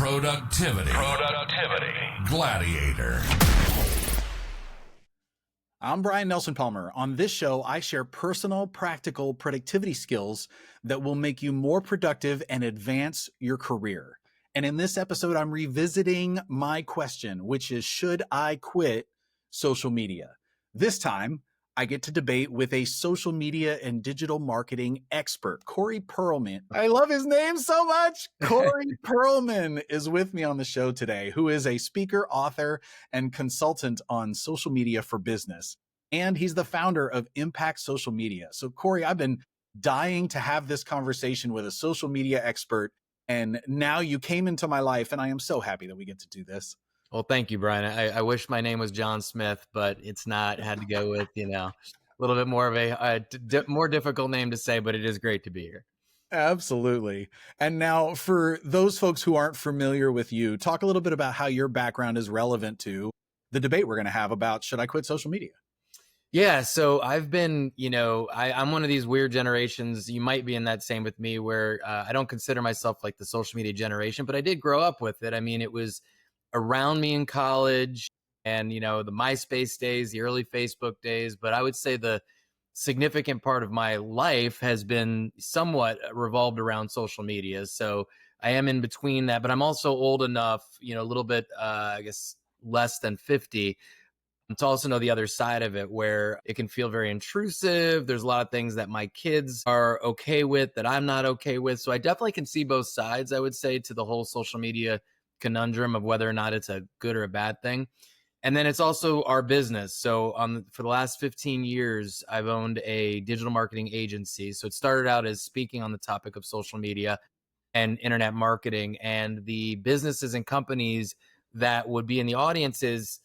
Productivity. Gladiator. I'm Brian Nelson Palmer. On this show, I share personal, practical productivity skills that will make you more productive and advance your career. And in this episode, I'm revisiting my question, which is, should I quit social media? This time, I get to debate with a social media and digital marketing expert, Corey Perlman. I love his name so much. Corey Perlman is with me on the show today, who is a speaker, author, and consultant on social media for business. And he's the founder of Impact Social Media. So, Corey, I've been dying to have this conversation with a social media expert. And now you came into my life, and I am so happy that we get to do this. Well, thank you, Brian. I wish my name was John Smith, but it's not. Had to go with, a little bit more of a more difficult name to say, but it is great to be here. Absolutely. And now for those folks who aren't familiar with you, talk a little bit about how your background is relevant to the debate we're going to have about should I quit social media? Yeah, so I've been, I'm one of these weird generations. You might be in that same with me where I don't consider myself like the social media generation, but I did grow up with it. I mean, it was around me in college and, the MySpace days, the early Facebook days. But I would say the significant part of my life has been somewhat revolved around social media. So I am in between that, but I'm also old enough, a little bit, I guess, less than 50 to also know the other side of it, where it can feel very intrusive. There's a lot of things that my kids are okay with that I'm not okay with. So I definitely can see both sides, I would say, to the whole social media conundrum of whether or not it's a good or a bad thing. And then it's also our business. So for the last 15 years, I've owned a digital marketing agency. So it started out as speaking on the topic of social media and internet marketing, and the businesses and companies that would be in the audiences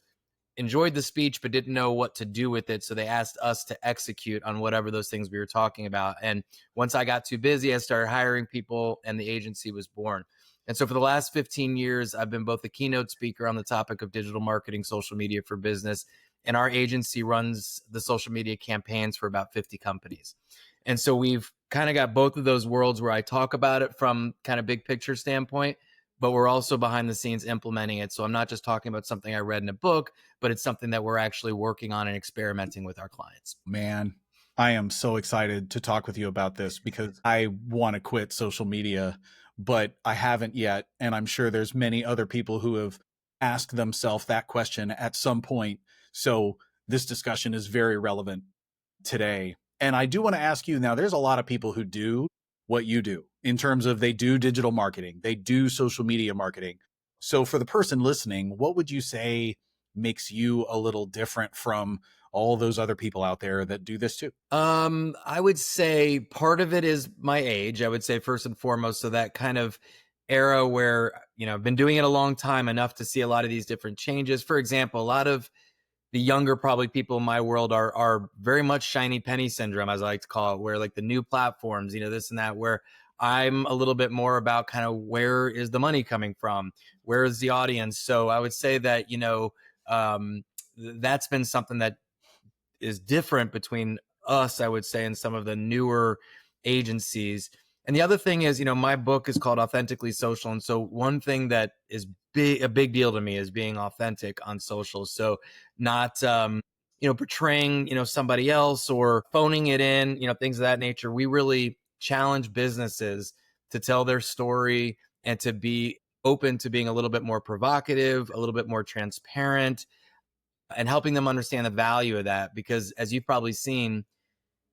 enjoyed the speech but didn't know what to do with it. So they asked us to execute on whatever those things we were talking about. And once I got too busy, I started hiring people and the agency was born. And so for the last 15 years, I've been both a keynote speaker on the topic of digital marketing, social media for business, and our agency runs the social media campaigns for about 50 companies. And so we've kind of got both of those worlds where I talk about it from kind of big picture standpoint, but we're also behind the scenes implementing it. So I'm not just talking about something I read in a book, but it's something that we're actually working on and experimenting with our clients. Man, I am so excited to talk with you about this because I want to quit social media, but I haven't yet. And I'm sure there's many other people who have asked themselves that question at some point. So this discussion is very relevant today. And I do want to ask you now, there's a lot of people who do what you do in terms of they do digital marketing, they do social media marketing. So for the person listening, what would you say makes you a little different from all those other people out there that do this too? I would say part of it is my age. I would say first and foremost. So that kind of era where, I've been doing it a long time, enough to see a lot of these different changes. For example, a lot of the younger probably people in my world are very much shiny penny syndrome, as I like to call it, where like the new platforms, this and that, where I'm a little bit more about kind of where is the money coming from? Where is the audience? So I would say that, that's been something that is different between us, I would say, and some of the newer agencies. And the other thing is, my book is called Authentically Social. And so one thing that is a big deal to me is being authentic on social. So not, portraying, somebody else or phoning it in, things of that nature. We really challenge businesses to tell their story and to be open to being a little bit more provocative, a little bit more transparent, and helping them understand the value of that. Because as you've probably seen,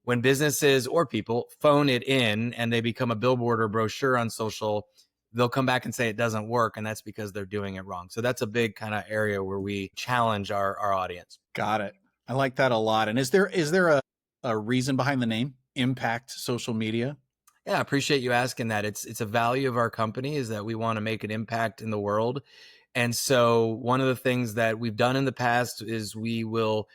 when businesses or people phone it in and they become a billboard or brochure on social, they'll come back and say it doesn't work. And that's because they're doing it wrong. So that's a big kind of area where we challenge our audience. Got it. I like that a lot. And is there a reason behind the name, Impact Social Media? Yeah, I appreciate you asking that. It's a value of our company is that we want to make an impact in the world. And so one of the things that we've done in the past is we will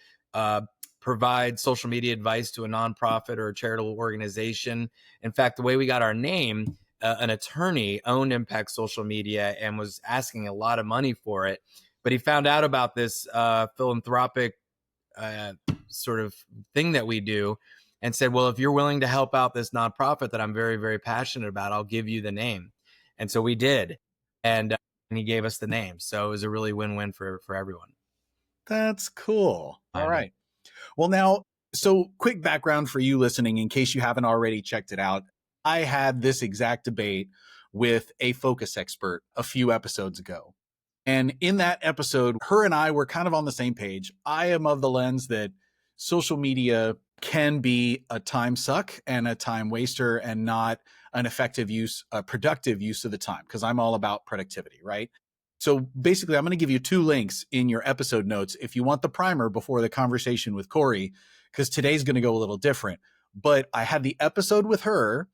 provide social media advice to a nonprofit or a charitable organization. In fact, the way we got our name, an attorney owned Impact Social Media and was asking a lot of money for it. But he found out about this philanthropic sort of thing that we do and said, well, if you're willing to help out this nonprofit that I'm very, very passionate about, I'll give you the name. And so we did. And and he gave us the name. So it was a really win-win for everyone. That's cool. All Behind it. right. Well, now, so quick background for you listening, in case you haven't already checked it out. I had this exact debate with a focus expert a few episodes ago. And in that episode, her and I were kind of on the same page. I am of the lens that social media can be a time suck and a time waster and not an effective use, a productive use of the time, because I'm all about productivity, right? So basically, I'm going to give you 2 links in your episode notes if you want the primer before the conversation with Corey, because today's going to go a little different. But I had the episode with her,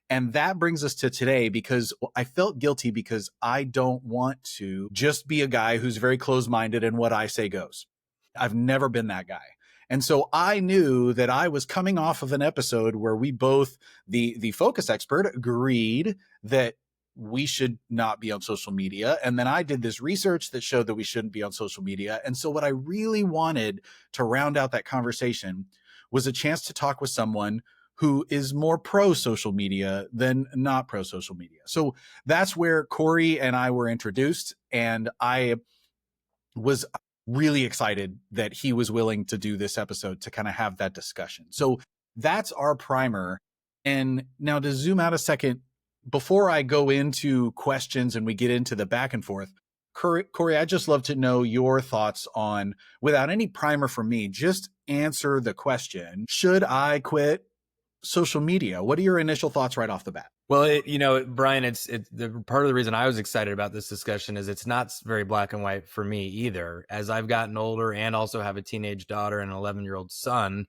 and that brings us to today, because I felt guilty because I don't want to just be a guy who's very closed-minded and what I say goes. I've never been that guy. And so I knew that I was coming off of an episode where we both, the focus expert, agreed that we should not be on social media. And then I did this research that showed that we shouldn't be on social media. And so what I really wanted to round out that conversation was a chance to talk with someone who is more pro social media than not pro social media. So that's where Corey and I were introduced. And I was really excited that he was willing to do this episode to kind of have that discussion. So that's our primer. And now to zoom out a second, before I go into questions and we get into the back and forth, Corey, I'd just love to know your thoughts on, without any primer from me, just answer the question, should I quit social media? What are your initial thoughts right off the bat? Well, Brian, it's the part of the reason I was excited about this discussion is it's not very black and white for me either. As I've gotten older and also have a teenage daughter and an 11-year-old son,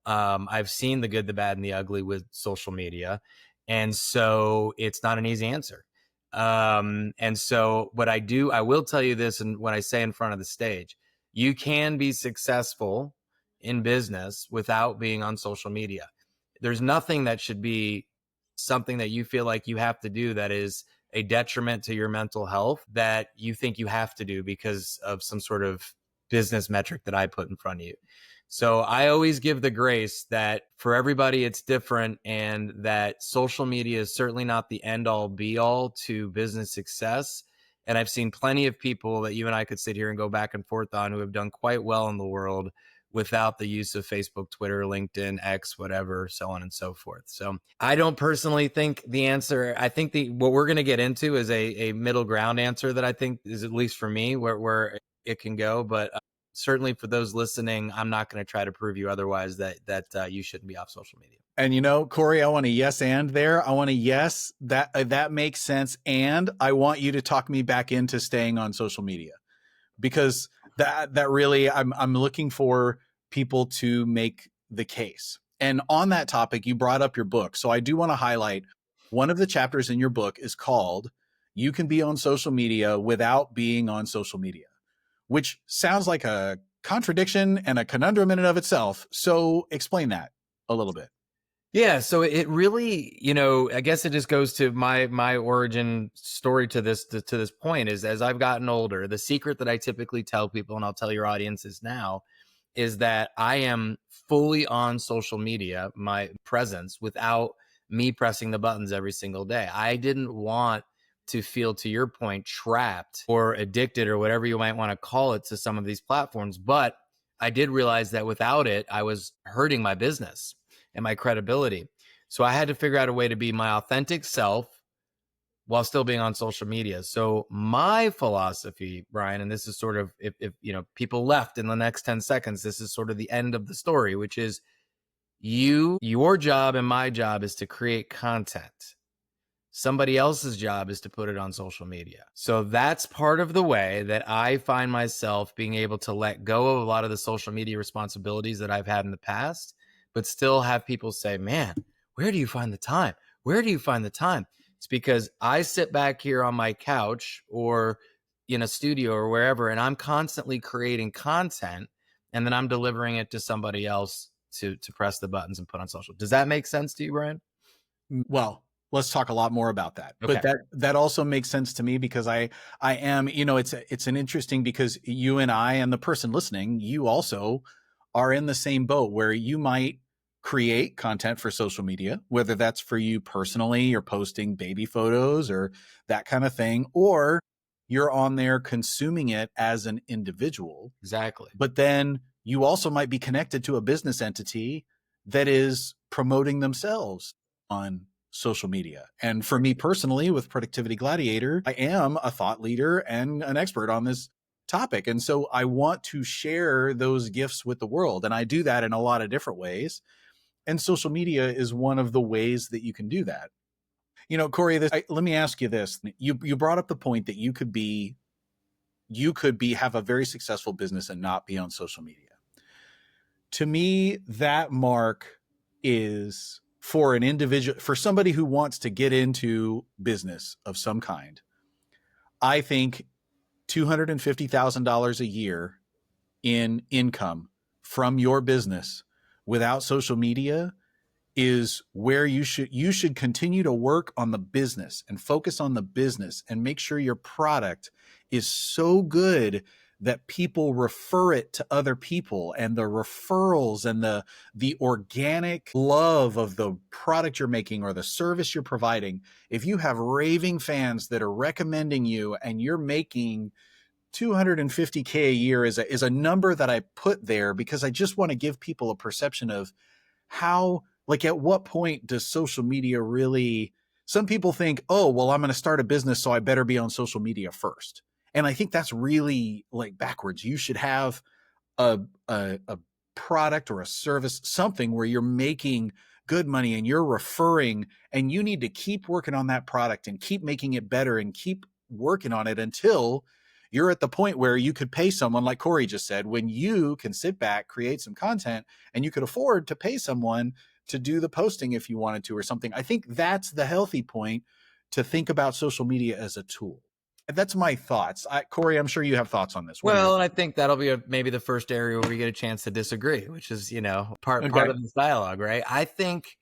I've seen the good, the bad, and the ugly with social media. And so it's not an easy answer. And so what I will tell you this, and when I say in front of the stage, you can be successful in business without being on social media. There's nothing that should be something that you feel like you have to do that is a detriment to your mental health that you think you have to do because of some sort of business metric that I put in front of you. So I always give the grace that for everybody it's different, and that social media is certainly not the end all be all to business success. And I've seen plenty of people that you and I could sit here and go back and forth on who have done quite well in the world without the use of Facebook, Twitter, LinkedIn, X, whatever, so on and so forth. So I don't personally think the answer, I think what we're going to get into is a middle ground answer that I think is, at least for me, where it can go. But certainly for those listening, I'm not going to try to prove you otherwise that you shouldn't be off social media. And Corey, I want a yes and there. I want a yes, that makes sense. And I want you to talk me back into staying on social media, because that really, I'm looking for people to make the case. And on that topic, you brought up your book. So I do want to highlight one of the chapters in your book is called "You Can Be on Social Media Without Being on Social Media," which sounds like a contradiction and a conundrum in and of itself. So explain that a little bit. Yeah, so it really, I guess it just goes to my origin story to this point is, as I've gotten older, the secret that I typically tell people, and I'll tell your audiences now, is that I am fully on social media, my presence, without me pressing the buttons every single day. I didn't want to feel, to your point, trapped or addicted or whatever you might want to call it to some of these platforms. But I did realize that without it, I was hurting my business and my credibility. So I had to figure out a way to be my authentic self while still being on social media. So my philosophy, Brian, and this is sort of, if people left in the next 10 seconds, this is sort of the end of the story, which is your job and my job is to create content. Somebody else's job is to put it on social media. So that's part of the way that I find myself being able to let go of a lot of the social media responsibilities that I've had in the past, but still have people say, man, where do you find the time? Where do you find the time? It's because I sit back here on my couch or in a studio or wherever, and I'm constantly creating content, and then I'm delivering it to somebody else to press the buttons and put on social. Does that make sense to you, Brian? Well, let's talk a lot more about that. Okay. But that also makes sense to me, because I am, it's an interesting, because you and I and the person listening, you also are in the same boat where you might create content for social media, whether that's for you personally or posting baby photos or that kind of thing, or you're on there consuming it as an individual. Exactly. But then you also might be connected to a business entity that is promoting themselves on social media. And for me personally, with Productivity Gladiator, I am a thought leader and an expert on this topic. And so I want to share those gifts with the world. And I do that in a lot of different ways. And social media is one of the ways that you can do that. You know, Corey, let me ask you this. You brought up the point that you could have a very successful business and not be on social media. To me, that mark is for an individual, for somebody who wants to get into business of some kind. I think $250,000 a year in income from your business without social media is where you should continue to work on the business and focus on the business and make sure your product is so good that people refer it to other people, and the referrals and the organic love of the product you're making or the service you're providing. If you have raving fans that are recommending you and you're making $250K a year is a number that I put there because I just want to give people a perception of how, like, at what point does social media really, some people think, oh, well, I'm going to start a business, so I better be on social media first. And I think that's really like backwards. You should have a product or a service, something where you're making good money and you're referring, and you need to keep working on that product and keep making it better and keep working on it until you're at the point where you could pay someone, like Corey just said, when you can sit back, create some content, and you could afford to pay someone to do the posting if you wanted to or something. I think that's the healthy point, to think about social media as a tool. That's my thoughts. Corey, I'm sure you have thoughts on this. Well, and I think that'll be maybe the first area where we get a chance to disagree, which is, part of this dialogue, right? I think,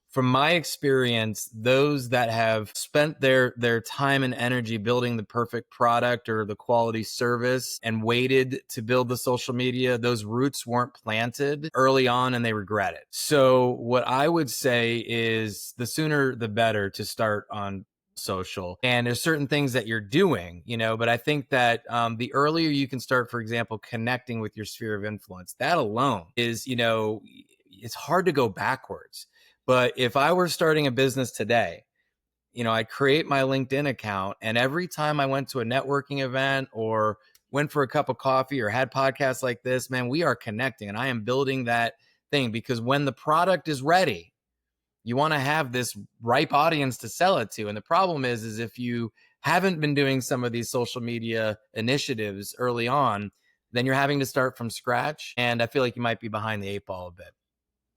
from my experience, those that have spent their time and energy building the perfect product or the quality service and waited to build the social media, those roots weren't planted early on and they regret it. So what I would say is the sooner the better to start on social. And there's certain things that you're doing, but I think that the earlier you can start, for example, connecting with your sphere of influence, that alone is, it's hard to go backwards. But if I were starting a business today, I'd create my LinkedIn account, and every time I went to a networking event or went for a cup of coffee or had podcasts like this, man, we are connecting, and I am building that thing, because when the product is ready, you want to have this ripe audience to sell it to. And the problem is if you haven't been doing some of these social media initiatives early on, then you're having to start from scratch. And I feel like you might be behind the eight ball a bit,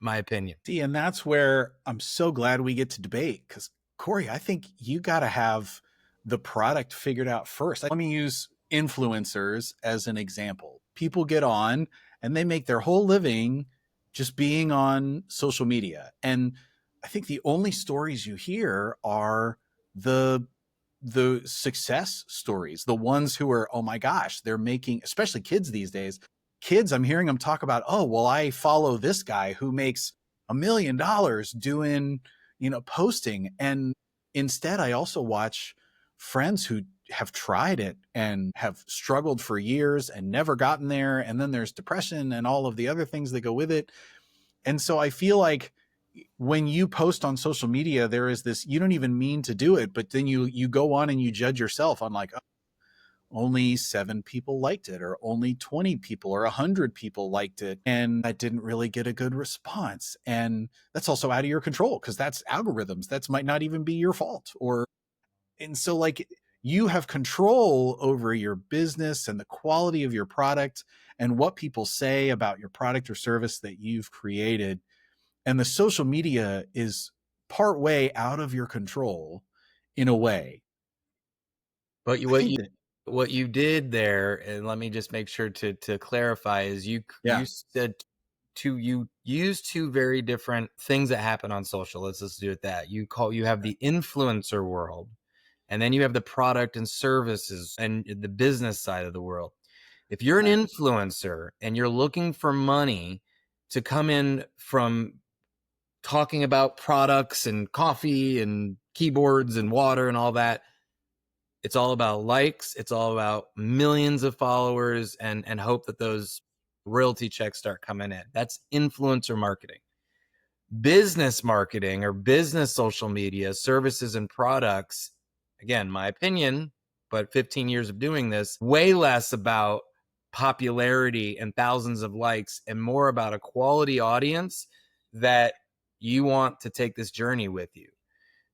my opinion. See, and that's where I'm so glad we get to debate, because Corey, I think you got to have the product figured out first. Let me use influencers as an example. People get on and they make their whole living just being on social media. And I think the only stories you hear are the success stories, the ones who are, oh my gosh, they're making, especially kids these days. Kids, I'm hearing them talk about, oh, well, I follow this guy who makes $1 million doing, posting. And instead, I also watch friends who have tried it and have struggled for years and never gotten there. And then there's depression and all of the other things that go with it. And so I feel like when you post on social media, there is this, you don't even mean to do it, but then you go on and you judge yourself on, like, oh, only 7 people liked it, or only 20 people or 100 people liked it, and that didn't really get a good response. And that's also out of your control, because that's algorithms. That might not even be your fault. And so, like, you have control over your business and the quality of your product and what people say about your product or service that you've created. And the social media is part way out of your control in a way. But what you did there, and let me just make sure to clarify, is you said you used two very different things that happen on social. Let's just do it that. You have the influencer world, and then you have the product and services and the business side of the world. If you're an influencer and you're looking for money to come in from talking about products and coffee and keyboards and water and all that, It's all about likes. It's all about millions of followers and hope that those royalty checks start coming in. That's influencer marketing. Business marketing or business social media services and products, again, my opinion, but 15 years of doing this, way less about popularity and thousands of likes and more about a quality audience that you want to take this journey with you.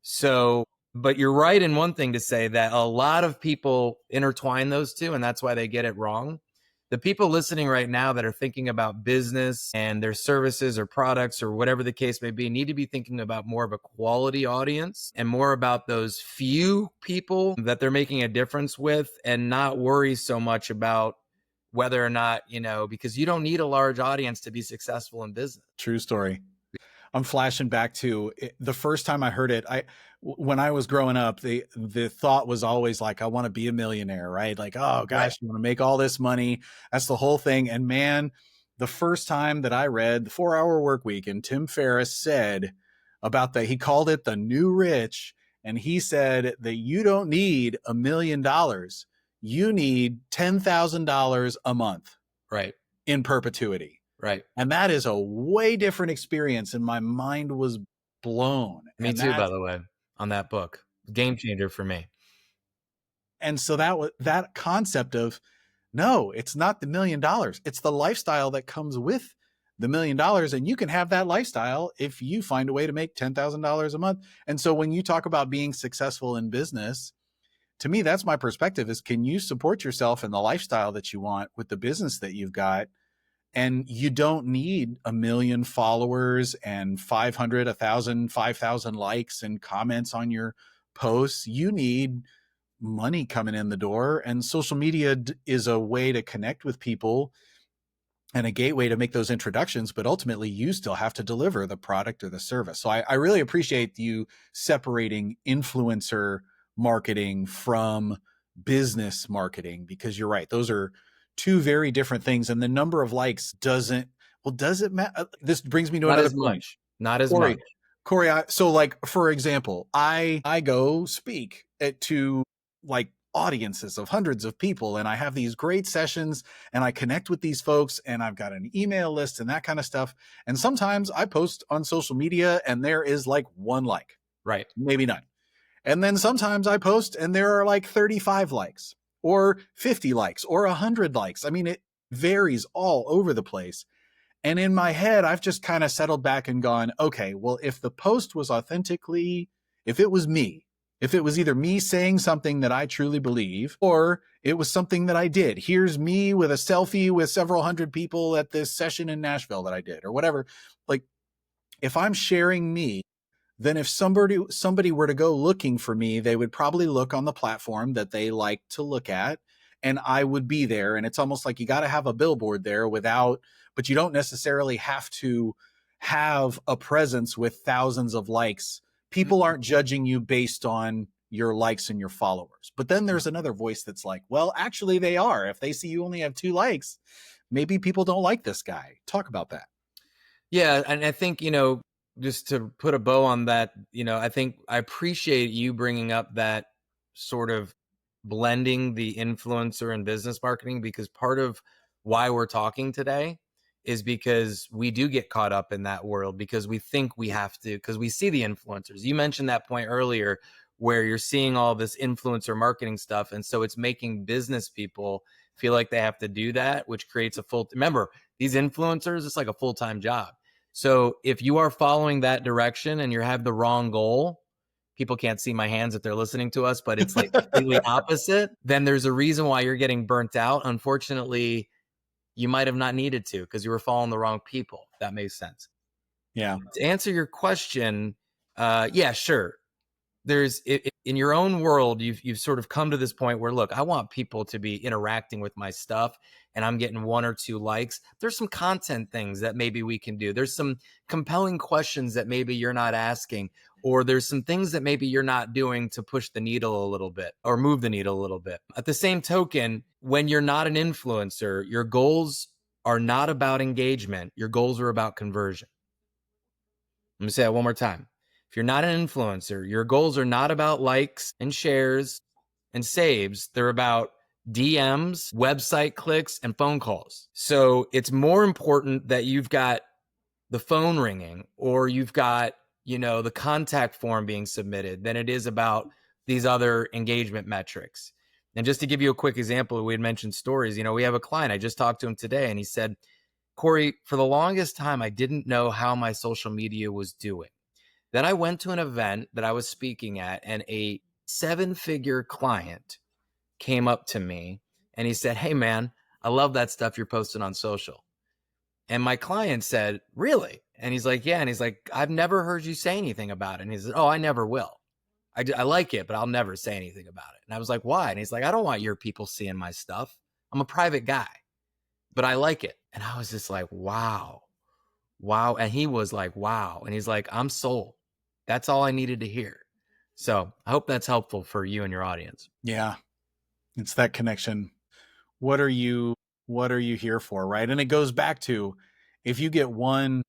So, but you're right in one thing to say that a lot of people intertwine those two, and that's why they get it wrong. The people listening right now that are thinking about business and their services or products or whatever the case may be need to be thinking about more of a quality audience and more about those few people that they're making a difference with, and not worry so much about whether or not, because you don't need a large audience to be successful in business. True story. I'm flashing back to the first time I heard it. When I was growing up, the thought was always like, I want to be a millionaire, right? Like, oh gosh, you want to make all this money. That's the whole thing. And man, the first time that I read the 4-Hour Work Week, and Tim Ferriss said about he called it the new rich. And he said that you don't need $1 million. You need $10,000 a month. Right. In perpetuity. Right. And that is a way different experience. And my mind was blown. Me too, by the way, on that book. Game changer for me. And so that concept of, no, it's not the $1 million. It's the lifestyle that comes with the $1 million. And you can have that lifestyle if you find a way to make $10,000 a month. And so when you talk about being successful in business, to me, that's my perspective, is can you support yourself in the lifestyle that you want with the business that you've got? And you don't need 1 million followers and 500, 1,000, 5,000 likes and comments on your posts. You need money coming in the door, and social media is a way to connect with people and a gateway to make those introductions, but ultimately you still have to deliver the product or the service. So I really appreciate you separating influencer marketing from business marketing, because you're right. Those are two very different things. And the number of likes does it matter? This brings me to another point. Not as much. Corey, so like, for example, I go speak to like audiences of hundreds of people, and I have these great sessions and I connect with these folks, and I've got an email list and that kind of stuff. And sometimes I post on social media and there is like 1 like, right? Maybe none. And then sometimes I post and there are like 35 likes or 50 likes or 100 likes. I mean, it varies all over the place. And in my head, I've just kind of settled back and gone, okay, well, if the post was if it was me, if it was either me saying something that I truly believe, or it was something that I did, here's me with a selfie with several hundred people at this session in Nashville that I did, or whatever. Like, if I'm sharing me, then if somebody were to go looking for me, they would probably look on the platform that they like to look at, and I would be there. And it's almost like you got to have a billboard there but you don't necessarily have to have a presence with thousands of likes. People aren't judging you based on your likes and your followers. But then there's another voice that's like, well, actually they are. If they see you only have 2 likes, maybe people don't like this guy. Talk about that. Yeah. And I think, just to put a bow on that, I think I appreciate you bringing up that sort of blending the influencer and business marketing, because part of why we're talking today is because we do get caught up in that world, because we think we have to, because we see the influencers. You mentioned that point earlier where you're seeing all this influencer marketing stuff. And so it's making business people feel like they have to do that, which creates remember, these influencers, it's like a full-time job. So if you are following that direction and you have the wrong goal, people can't see my hands if they're listening to us, but it's like completely opposite, then there's a reason why you're getting burnt out. Unfortunately, you might have not needed to, because you were following the wrong people. If that makes sense. Yeah. To answer your question, yeah, sure. There's in your own world, you've sort of come to this point where, look, I want people to be interacting with my stuff, and I'm getting 1 or 2 likes. There's some content things that maybe we can do. There's some compelling questions that maybe you're not asking, or there's some things that maybe you're not doing to push the needle a little bit or move the needle a little bit. At the same token, when you're not an influencer, your goals are not about engagement. Your goals are about conversion. I'm going to say that one more time. If you're not an influencer, your goals are not about likes and shares. and saves, they're about DMs, website clicks, and phone calls. So it's more important that you've got the phone ringing or you've got, the contact form being submitted than it is about these other engagement metrics. And just to give you a quick example, we had mentioned stories. We have a client, I just talked to him today, and he said, Corey, for the longest time, I didn't know how my social media was doing. Then I went to an event that I was speaking at, and a 7-figure client came up to me and he said, hey man, I love that stuff you're posting on social. And my client said, really? And he's like, yeah. And he's like, I've never heard you say anything about it. And he said, oh, I never will. I like it, but I'll never say anything about it. And I was like, why? And he's like, I don't want your people seeing my stuff. I'm a private guy, but I like it. And I was just like, wow. And he was like, wow. And he's like, I'm sold. That's all I needed to hear. So I hope that's helpful for you and your audience. Yeah. It's that connection. What are you here for, right? And it goes back to, if you get one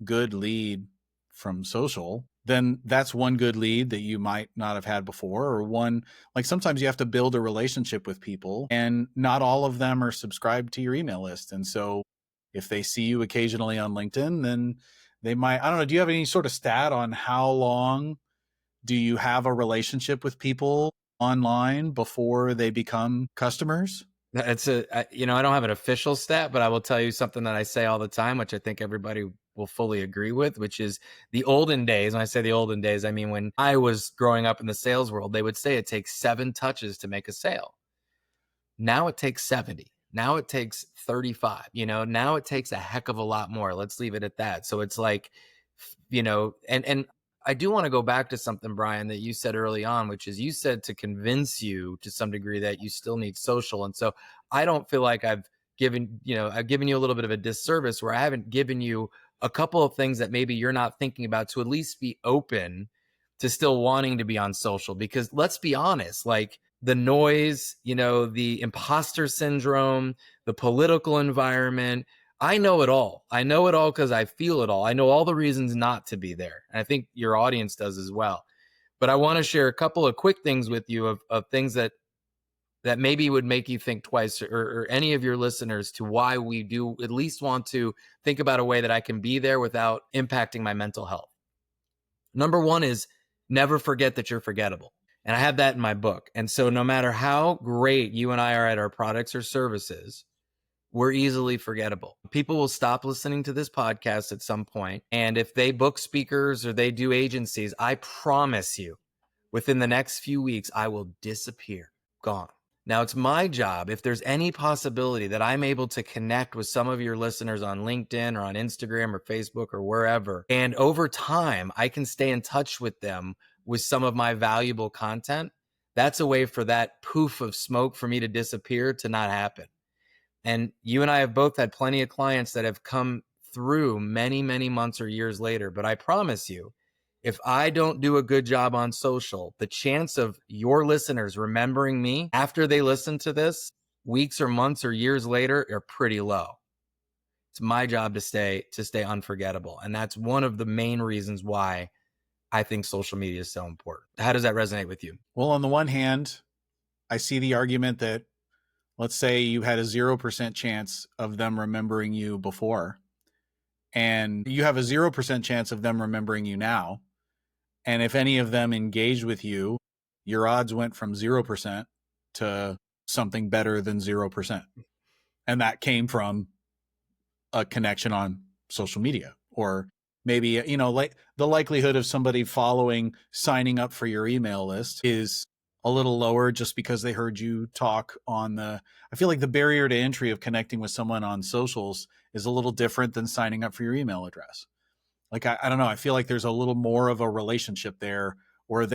good lead from social, then that's one good lead that you might not have had before, or one, like sometimes you have to build a relationship with people and not all of them are subscribed to your email list. And so if they see you occasionally on LinkedIn, then they might, I don't know, do you have any sort of stat on how long do you have a relationship with people online before they become customers? It's I don't have an official stat, but I will tell you something that I say all the time, which I think everybody will fully agree with, which is the olden days. When I say the olden days, I mean, when I was growing up in the sales world, they would say it takes 7 touches to make a sale. Now it takes 70. Now it takes 35, now it takes a heck of a lot more. Let's leave it at that. So it's like, and I do want to go back to something, Brian, that you said early on, which is you said to convince you to some degree that you still need social. And so I don't feel like I've given you a little bit of a disservice where I haven't given you a couple of things that maybe you're not thinking about to at least be open to still wanting to be on social. Because let's be honest, like the noise, the imposter syndrome, the political environment, I know it all. I know it all because I feel it all. I know all the reasons not to be there. And I think your audience does as well. But I want to share a couple of quick things with you of things that maybe would make you think twice, or any of your listeners, to why we do at least want to think about a way that I can be there without impacting my mental health. Number one is never forget that you're forgettable. And I have that in my book. And so no matter how great you and I are at our products or services, we're easily forgettable. People will stop listening to this podcast at some point. And if they book speakers or they do agencies, I promise you, within the next few weeks, I will disappear, gone. Now, it's my job, if there's any possibility that I'm able to connect with some of your listeners on LinkedIn or on Instagram or Facebook or wherever, and over time, I can stay in touch with them with some of my valuable content, that's a way for that poof of smoke for me to disappear to not happen. And you and I have both had plenty of clients that have come through many, many months or years later. But I promise you, if I don't do a good job on social, the chance of your listeners remembering me after they listen to this weeks or months or years later are pretty low. It's my job to stay unforgettable. And that's one of the main reasons why I think social media is so important. How does that resonate with you? Well, on the one hand, I see the argument that, let's say you had a 0% chance of them remembering you before, and you have a 0% chance of them remembering you now. And if any of them engaged with you, your odds went from 0% to something better than 0%. And that came from a connection on social media, or maybe, like the likelihood of somebody signing up for your email list is a little lower just because they heard you talk I feel like the barrier to entry of connecting with someone on socials is a little different than signing up for your email address. Like, I don't know. I feel like there's a little more of a relationship there, or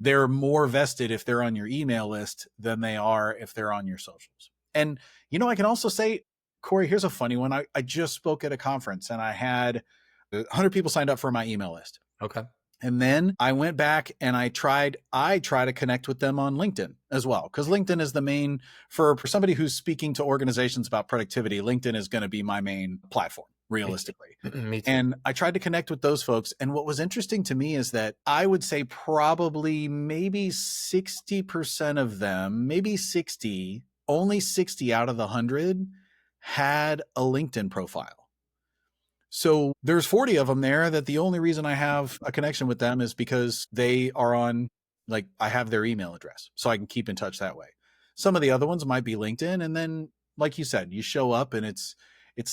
they're more vested if they're on your email list than they are if they're on your socials. And, I can also say, Corey, here's a funny one. I just spoke at a conference and I had 100 people signed up for my email list. Okay. And then I went back and I try to connect with them on LinkedIn as well. Because LinkedIn is the main, for somebody who's speaking to organizations about productivity, LinkedIn is going to be my main platform, realistically. Me too. And I tried to connect with those folks. And what was interesting to me is that I would say probably maybe 60% of them, maybe 60, only 60 out of the 100 had a LinkedIn profile. So there's 40 of them there that the only reason I have a connection with them is because they are on, like, I have their email address so I can keep in touch that way. Some of the other ones might be LinkedIn. And then, like you said, you show up and it's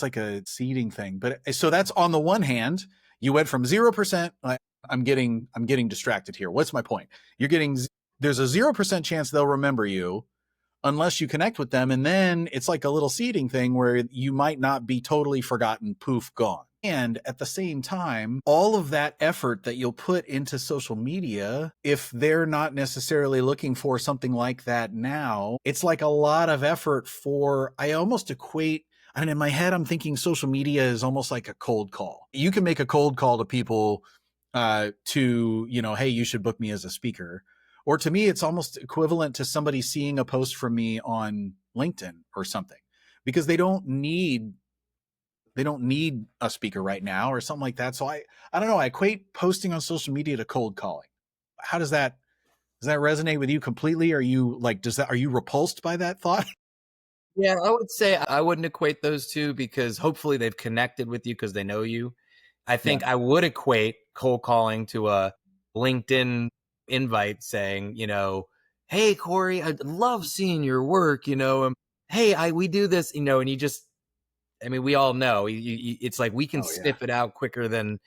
like a seeding thing. But so that's on the one hand, you went from 0%. I'm getting distracted here. What's my point? There's a 0% chance they'll remember you unless you connect with them. And then it's like a little seeding thing where you might not be totally forgotten, poof, gone. And at the same time, all of that effort that you'll put into social media, if they're not necessarily looking for something like that now, it's like a lot of effort for, I almost equate, and in my head, I'm thinking social media is almost like a cold call. You can make a cold call to people to, hey, you should book me as a speaker. Or to me, it's almost equivalent to somebody seeing a post from me on LinkedIn or something, because they don't need a speaker right now or something like that. So I don't know. I equate posting on social media to cold calling. How does that resonate with you completely? Are you like, are you repulsed by that thought? Yeah, I would say I wouldn't equate those two because hopefully they've connected with you because they know you. I Yeah. think I would equate cold calling to a LinkedIn invite saying, hey, Corey, I love seeing your work, hey, we do this, and you just, I mean, we all know it's like we can Oh yeah. sniff it out quicker than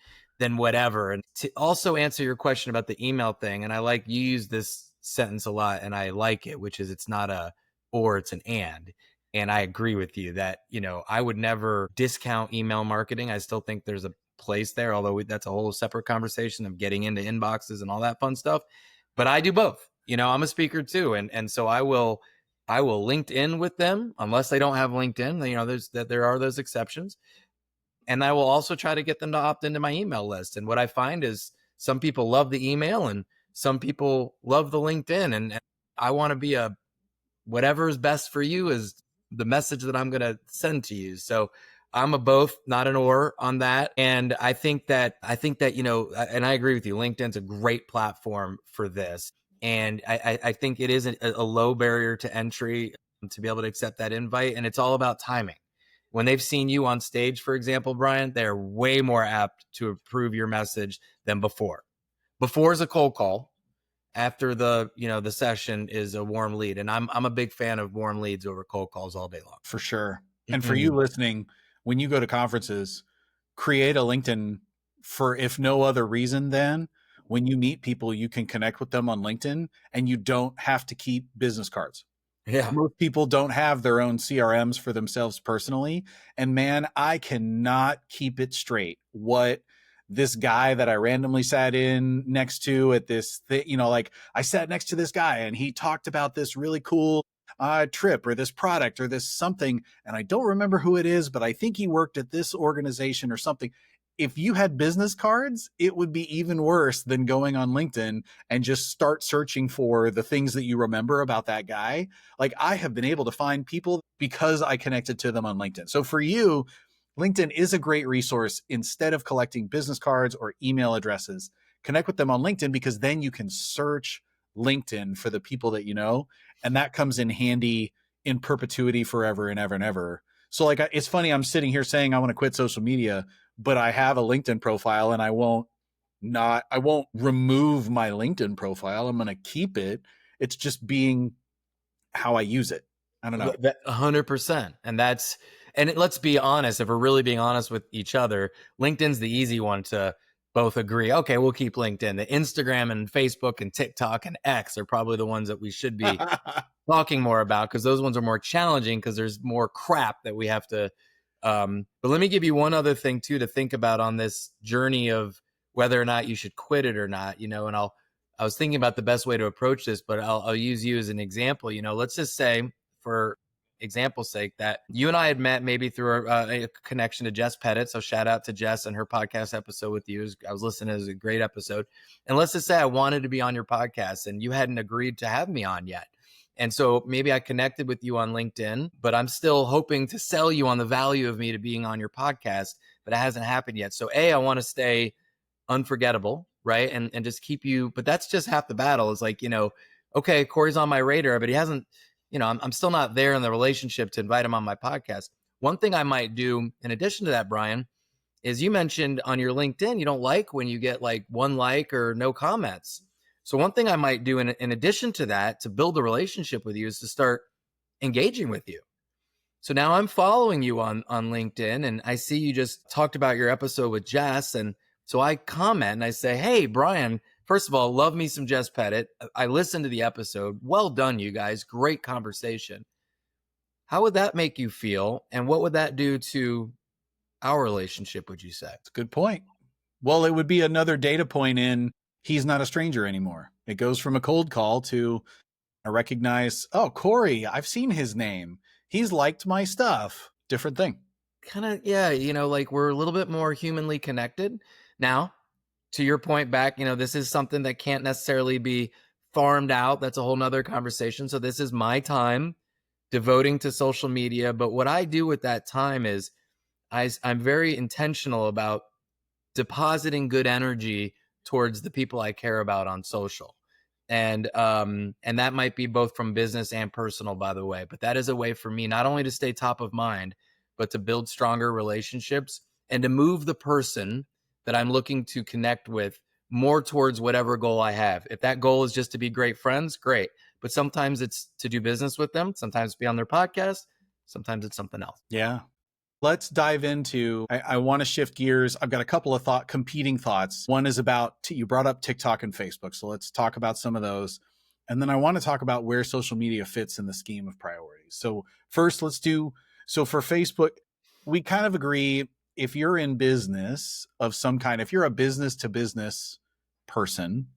whatever. And to also answer your question about the email thing, and I like you use this sentence a lot, and I like it, which is it's not a or, it's an and. And I agree with you that I would never discount email marketing. I still think there's a place there, although that's a whole separate conversation of getting into inboxes and all that fun stuff. But I do both. I'm a speaker too, and so I will LinkedIn with them unless they don't have LinkedIn. There are those exceptions. And I will also try to get them to opt into my email list. And what I find is some people love the email and some people love the LinkedIn. And I want to be whatever is best for you is the message that I'm going to send to you. So I'm a both, not an or on that. And I think that, and I agree with you, LinkedIn's a great platform for this. And I think it is a low barrier to entry to be able to accept that invite. And it's all about timing. When they've seen you on stage, for example, Brian, they're way more apt to approve your message than before. Before is a cold call. After the session is a warm lead. And I'm a big fan of warm leads over cold calls all day long. For sure. And for you listening, when you go to conferences, create a LinkedIn for, if no other reason than when you meet people, you can connect with them on LinkedIn and you don't have to keep business cards. Yeah. Most people don't have their own CRMs for themselves personally. And man, I cannot keep it straight what this guy that I randomly sat in next to at this thing, like I sat next to this guy and he talked about this really cool trip or this product or this something. And I don't remember who it is, but I think he worked at this organization or something. If you had business cards, it would be even worse than going on LinkedIn and just start searching for the things that you remember about that guy. Like I have been able to find people because I connected to them on LinkedIn. So for you, LinkedIn is a great resource. Instead of collecting business cards or email addresses, connect with them on LinkedIn, because then you can search LinkedIn for the people that you know. And that comes in handy in perpetuity forever and ever and ever. So like, it's funny, I'm sitting here saying I want to quit social media, but I have a LinkedIn profile and I won't remove my LinkedIn profile. I'm going to keep it. It's just being how I use it. I don't know. 100%. And let's be honest, if we're really being honest with each other, LinkedIn's the easy one to both agree. Okay, we'll keep LinkedIn. The Instagram and Facebook and TikTok and X are probably the ones that we should be talking more about, because those ones are more challenging because there's more crap that we have to. But let me give you one other thing too to think about on this journey of whether or not you should quit it or not. And I was thinking about the best way to approach this, but I'll use you as an example. Let's just say, for example's sake, that you and I had met maybe through a connection to Jess Pettit. So shout out to Jess and her podcast episode with you. I was listening. It was a great episode. And let's just say I wanted to be on your podcast and you hadn't agreed to have me on yet. And so maybe I connected with you on LinkedIn, but I'm still hoping to sell you on the value of me to being on your podcast, but it hasn't happened yet. So I want to stay unforgettable, right? And just keep you, but that's just half the battle. Is like, okay, Corey's on my radar, but he hasn't, I'm still not there in the relationship to invite him on my podcast. One thing I might do in addition to that, Brian, is you mentioned on your LinkedIn, you don't like when you get like one like or no comments. So one thing I might do in addition to that, to build a relationship with you, is to start engaging with you. So now I'm following you on LinkedIn, and I see you just talked about your episode with Jess. And so I comment and I say, hey, Brian, first of all, love me some Jess Pettit. I listened to the episode. Well done, you guys. Great conversation. How would that make you feel? And what would that do to our relationship, would you say? That's a good point. Well, it would be another data point in he's not a stranger anymore. It goes from a cold call to I recognize, oh, Corey, I've seen his name. He's liked my stuff. Different thing. Kind of, yeah, like we're a little bit more humanly connected. Now, to your point back, this is something that can't necessarily be farmed out. That's a whole nother conversation. So this is my time devoting to social media. But what I do with that time is I'm very intentional about depositing good energy towards the people I care about on social. And that might be both from business and personal, by the way. But that is a way for me not only to stay top of mind, but to build stronger relationships and to move the person that I'm looking to connect with more towards whatever goal I have. If that goal is just to be great friends, great. But sometimes it's to do business with them. Sometimes be on their podcast. Sometimes it's something else. Yeah. Let's dive into, I want to shift gears. I've got a couple of competing thoughts. One is about, you brought up TikTok and Facebook. So let's talk about some of those. And then I want to talk about where social media fits in the scheme of priorities. So first, so for Facebook, we kind of agree, if you're in business of some kind, if you're a business to business person,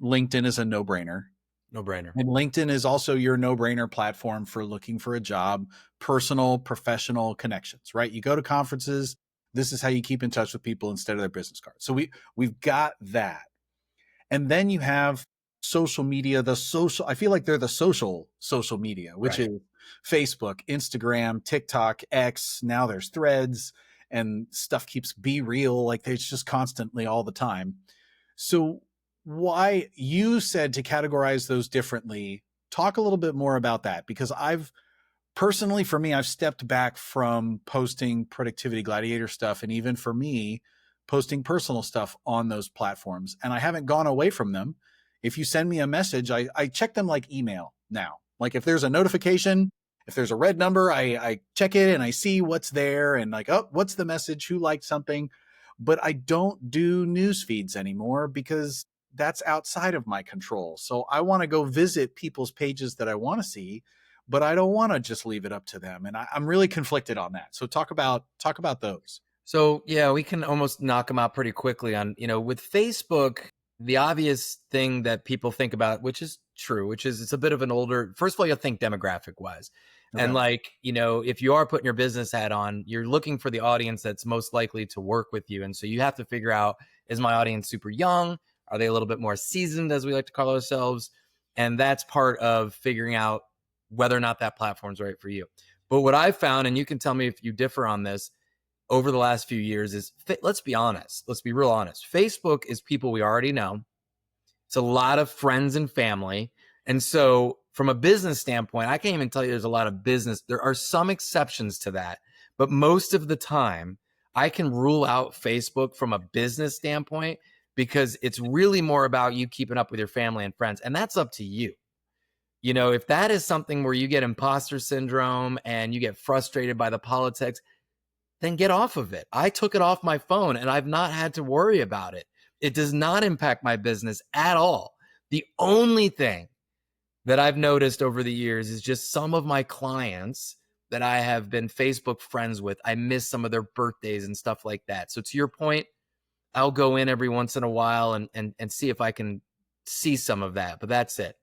LinkedIn is a no-brainer. No-brainer. And LinkedIn is also your no-brainer platform for looking for a job, personal, professional connections, right? You go to conferences. This is how you keep in touch with people instead of their business cards. So we've got that. And then you have social media, I feel like they're the social media, which Right. is Facebook, Instagram, TikTok, X. Now there's Threads, and stuff keeps Be Real. Like it's just constantly all the time. So why you said to categorize those differently, talk a little bit more about that, because personally, for me, I've stepped back from posting productivity Gladiator stuff. And even for me, posting personal stuff on those platforms, and I haven't gone away from them. If you send me a message, I check them like email now. Like if there's a notification, if there's a red number, I check it and I see what's there and like, oh, what's the message? Who liked something? But I don't do news feeds anymore because that's outside of my control. So I want to go visit people's pages that I want to see, but I don't want to just leave it up to them. And I'm really conflicted on that. So talk about those. So yeah, we can almost knock them out pretty quickly on, with Facebook, the obvious thing that people think about, which is true, which is it's a bit of an older, first of all, you have to think demographic wise. Okay. And like, if you are putting your business hat on, you're looking for the audience that's most likely to work with you. And so you have to figure out, is my audience super young? Are they a little bit more seasoned, as we like to call ourselves? And that's part of figuring out whether or not that platform's right for you. But what I've found, and you can tell me if you differ on this, over the last few years is, let's be honest. Let's be real honest. Facebook is people we already know. It's a lot of friends and family. And so from a business standpoint, I can't even tell you there's a lot of business. There are some exceptions to that. But most of the time, I can rule out Facebook from a business standpoint because it's really more about you keeping up with your family and friends. And that's up to you. If that is something where you get imposter syndrome and you get frustrated by the politics, then get off of it. I took it off my phone and I've not had to worry about it. It does not impact my business at all. The only thing that I've noticed over the years is just some of my clients that I have been Facebook friends with, I miss some of their birthdays and stuff like that. So to your point, I'll go in every once in a while and see if I can see some of that, but that's it.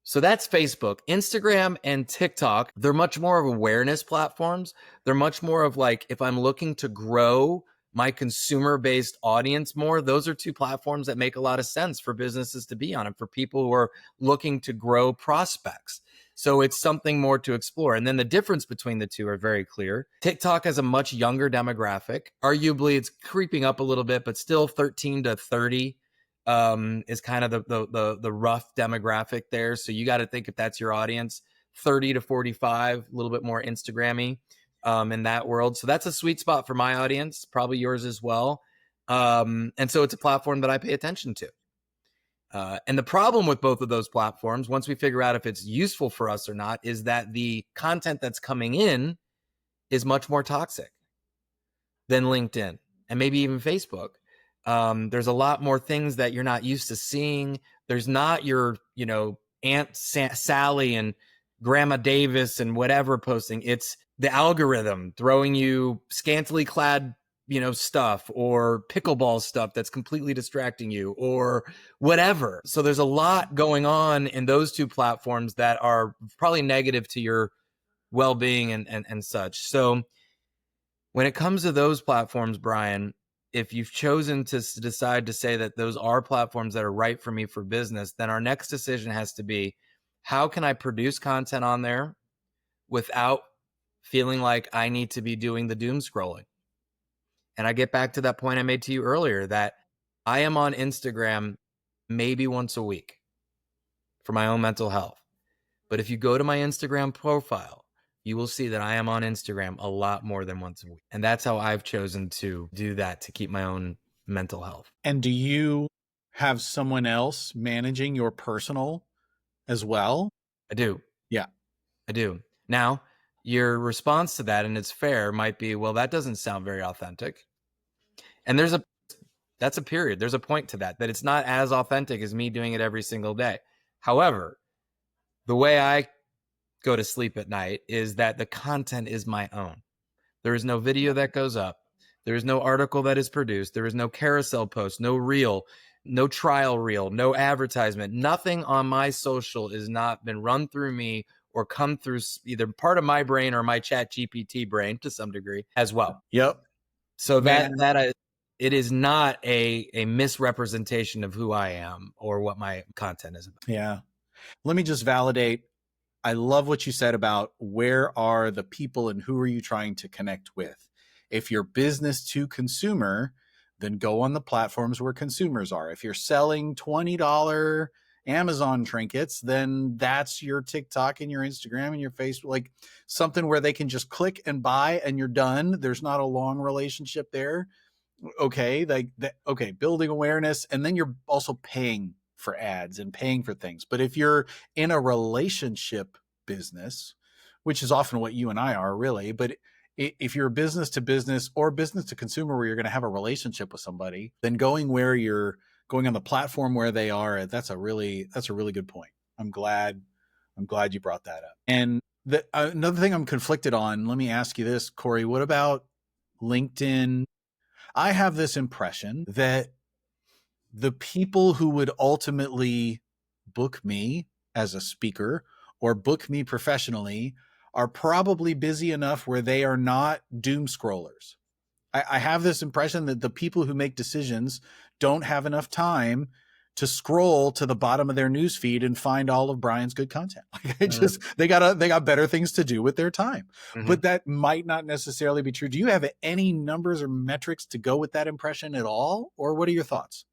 So that's Facebook. Instagram and TikTok, they're much more of awareness platforms. They're much more of like, if I'm looking to grow my consumer-based audience more, those are two platforms that make a lot of sense for businesses to be on and for people who are looking to grow prospects. So it's something more to explore. And then the difference between the two are very clear. TikTok has a much younger demographic. Arguably, it's creeping up a little bit, but still 13 to 30 is kind of the rough demographic there. So you got to think if that's your audience, 30 to 45, a little bit more Instagrammy in that world. So that's a sweet spot for my audience, probably yours as well. And so it's a platform that I pay attention to. And the problem with both of those platforms, once we figure out if it's useful for us or not, is that the content that's coming in is much more toxic than LinkedIn and maybe even Facebook. There's a lot more things that you're not used to seeing. There's not your, Aunt Sally and Grandma Davis and whatever posting. It's the algorithm throwing you scantily clad stuff or pickleball stuff that's completely distracting you or whatever. So there's a lot going on in those two platforms that are probably negative to your well-being and such. So when it comes to those platforms, Brian, if you've chosen to decide to say that those are platforms that are right for me for business, then our next decision has to be, how can I produce content on there without feeling like I need to be doing the doom scrolling? And I get back to that point I made to you earlier that I am on Instagram maybe once a week for my own mental health. But if you go to my Instagram profile, you will see that I am on Instagram a lot more than once a week. And that's how I've chosen to do that to keep my own mental health. And do you have someone else managing your personal as well? I do. Yeah. I do. Now, your response to that, and it's fair, might be, well, that doesn't sound very authentic. And that's a period. There's a point to that it's not as authentic as me doing it every single day. However, the way I go to sleep at night is that the content is my own. There is no video that goes up. There is no article that is produced. There is no carousel post, no reel, no trial reel, no advertisement. Nothing on my social has not been run through me or come through either part of my brain or my Chat GPT brain to some degree as well. Yep. So it is not a misrepresentation of who I am or what my content is about. Yeah. Let me just validate. I love what you said about where are the people and who are you trying to connect with? If you're business to consumer, then go on the platforms where consumers are. If you're selling $20 Amazon trinkets, then that's your TikTok and your Instagram and your Facebook, like something where they can just click and buy and you're done. There's not a long relationship there. Okay, okay, building awareness, and then you're also paying for ads and paying for things. But if you're in a relationship business, which is often what you and I are really, but if you're business to business or business to consumer where you're going to have a relationship with somebody, then going on the platform where they are, that's a really good point. I'm glad you brought that up. And another thing I'm conflicted on, let me ask you this, Corey, what about LinkedIn? I have this impression that the people who would ultimately book me as a speaker or book me professionally are probably busy enough where they are not doom scrollers. I have this impression that the people who make decisions don't have enough time to scroll to the bottom of their news feed and find all of Brian's good content. They got better things to do with their time. Mm-hmm. But that might not necessarily be true. Do you have any numbers or metrics to go with that impression at all? Or what are your thoughts?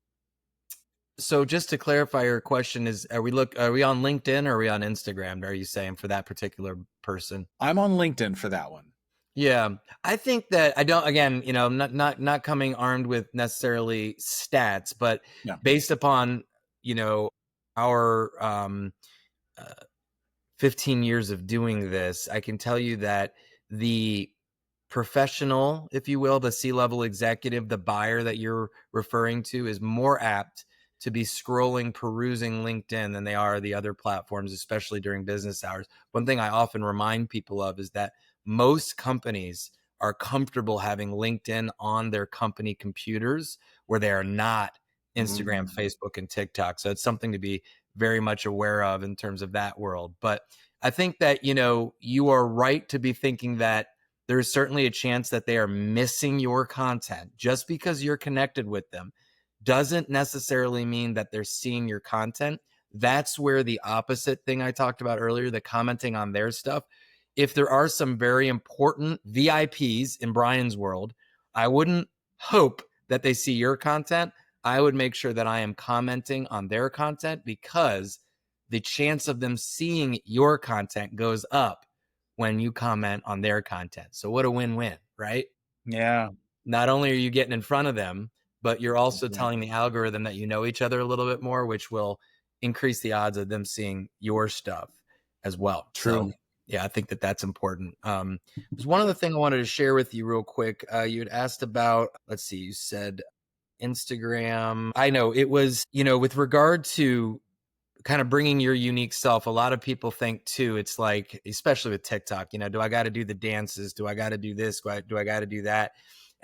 So just to clarify your question is, are we on LinkedIn or are we on Instagram? Are you saying for that particular person? I'm on LinkedIn for that one. Yeah, I think that I don't, again, not coming armed with necessarily stats, but based upon, our 15 years of doing this, I can tell you that the professional, if you will, the C-level executive, the buyer that you're referring to is more apt to be scrolling, perusing LinkedIn than they are the other platforms, especially during business hours. One thing I often remind people of is that most companies are comfortable having LinkedIn on their company computers where they are not Instagram, Facebook, and TikTok. So it's something to be very much aware of in terms of that world. But I think that, you are right to be thinking that there is certainly a chance that they are missing your content. Just because you're connected with them doesn't necessarily mean that they're seeing your content. That's where the opposite thing I talked about earlier, the commenting on their stuff. If there are some very important VIPs in Brian's world, I wouldn't hope that they see your content. I would make sure that I am commenting on their content, because the chance of them seeing your content goes up when you comment on their content. So what a win-win, right? Yeah. Not only are you getting in front of them, but you're also telling the algorithm that you know each other a little bit more, which will increase the odds of them seeing your stuff as well. True. So yeah, I think that that's important. There's one other thing I wanted to share with you real quick. You had asked about, let's see, you said Instagram. I know it was, with regard to kind of bringing your unique self. A lot of people think too, it's like, especially with TikTok, do I got to do the dances? Do I got to do this? Do I got to do that?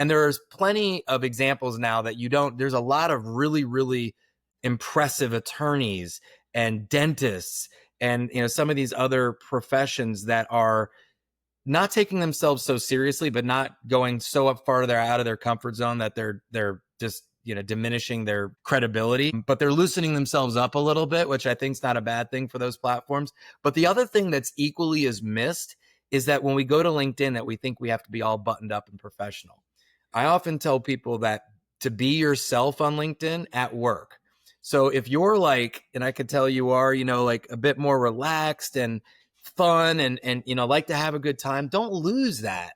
And there's plenty of examples now that there's a lot of really, really impressive attorneys and dentists and, some of these other professions that are not taking themselves so seriously, but not going so up farther out of their comfort zone that they're just, diminishing their credibility, but they're loosening themselves up a little bit, which I think is not a bad thing for those platforms. But the other thing that's equally as missed is that when we go to LinkedIn, that we think we have to be all buttoned up and professional. I often tell people that to be yourself on LinkedIn at work. So if you're like, and I could tell you are, like a bit more relaxed and fun and like to have a good time, don't lose that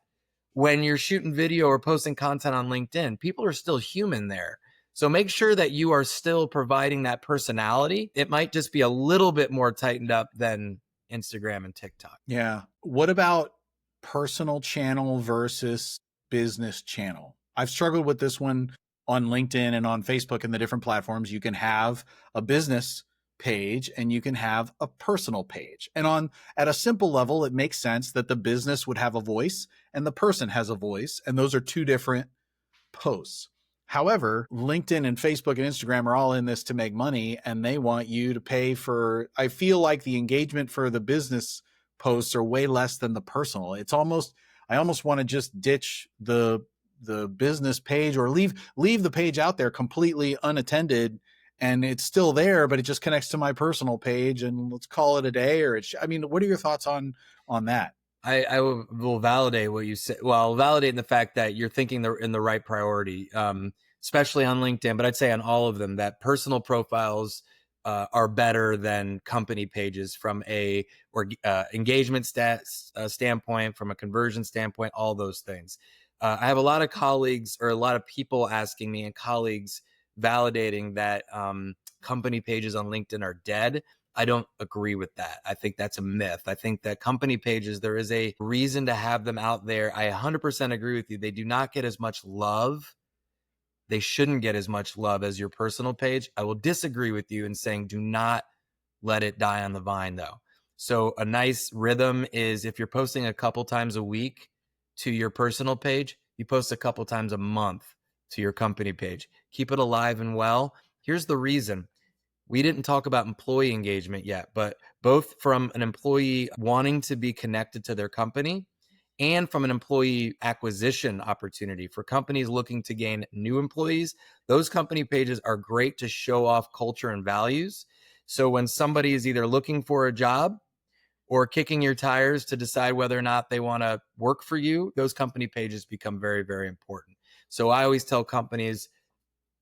when you're shooting video or posting content on LinkedIn. People are still human there. So make sure that you are still providing that personality. It might just be a little bit more tightened up than Instagram and TikTok. Yeah. What about personal channel versus business channel? I've struggled with this one on LinkedIn and on Facebook and the different platforms. You can have a business page and you can have a personal page. And at a simple level, it makes sense that the business would have a voice and the person has a voice, and those are two different posts. However, LinkedIn and Facebook and Instagram are all in this to make money, and they want you to pay for, I feel like the engagement for the business posts are way less than the personal. I almost want to just ditch the business page or leave the page out there completely unattended, and it's still there, but it just connects to my personal page, and let's call it a day. What are your thoughts on that? I will validate what you said. Well, validate in the fact that you're thinking in the right priority, especially on LinkedIn, but I'd say on all of them, that personal profiles are better than company pages from a engagement standpoint, from a conversion standpoint, all those things. I have a lot of colleagues or a lot of people asking me, and colleagues validating that company pages on LinkedIn are dead. I don't agree with that. I think that's a myth. I think that company pages, there is a reason to have them out there. I 100% agree with you. They do not get as much love. They shouldn't get as much love as your personal page. I will disagree with you in saying do not let it die on the vine, though. So a nice rhythm is if you're posting a couple times a week to your personal page, you post a couple times a month to your company page. Keep it alive and well. Here's the reason. We didn't talk about employee engagement yet, but both from an employee wanting to be connected to their company and from an employee acquisition opportunity for companies looking to gain new employees, those company pages are great to show off culture and values. So when somebody is either looking for a job or kicking your tires to decide whether or not they want to work for you, those company pages become very, very important. So I always tell companies,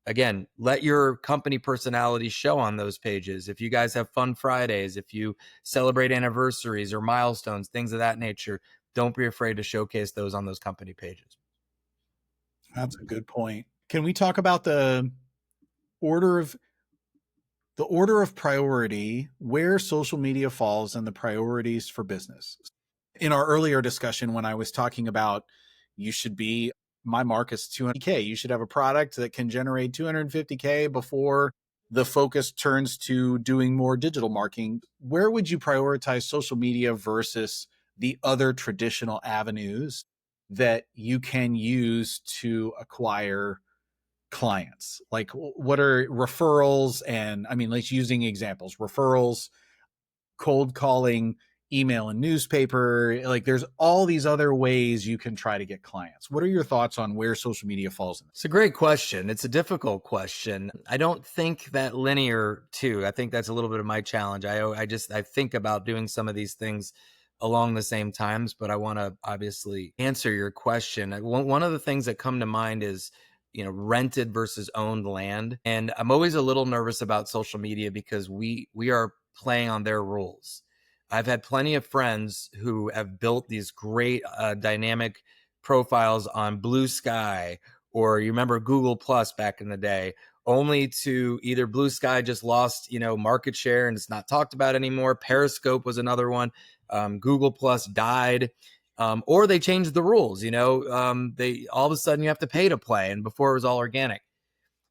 again, let your company personality show on those pages. If you guys have fun Fridays, if you celebrate anniversaries or milestones, things of that nature, don't be afraid to showcase those on those company pages. That's a good point. Can we talk about the order of priority, where social media falls in the priorities for business? In our earlier discussion, when I was talking about my mark is 200K, you should have a product that can generate 250K before the focus turns to doing more digital marketing. Where would you prioritize social media versus the other traditional avenues that you can use to acquire clients? Like, what are referrals? And I mean, let's using examples, referrals, cold calling, email and newspaper. Like, there's all these other ways you can try to get clients. What are your thoughts on where social media falls in this? It's a great question. It's a difficult question. I don't think that linear too. I think that's a little bit of my challenge. I think about doing some of these things along the same times, but I want to obviously answer your question. One of the things that come to mind is, rented versus owned land. And I'm always a little nervous about social media because we are playing on their rules. I've had plenty of friends who have built these great dynamic profiles on Blue Sky, or you remember Google Plus back in the day, only to either Blue Sky just lost, market share and it's not talked about anymore. Periscope was another one. Google Plus died, or they changed the rules. They all of a sudden you have to pay to play, and before it was all organic.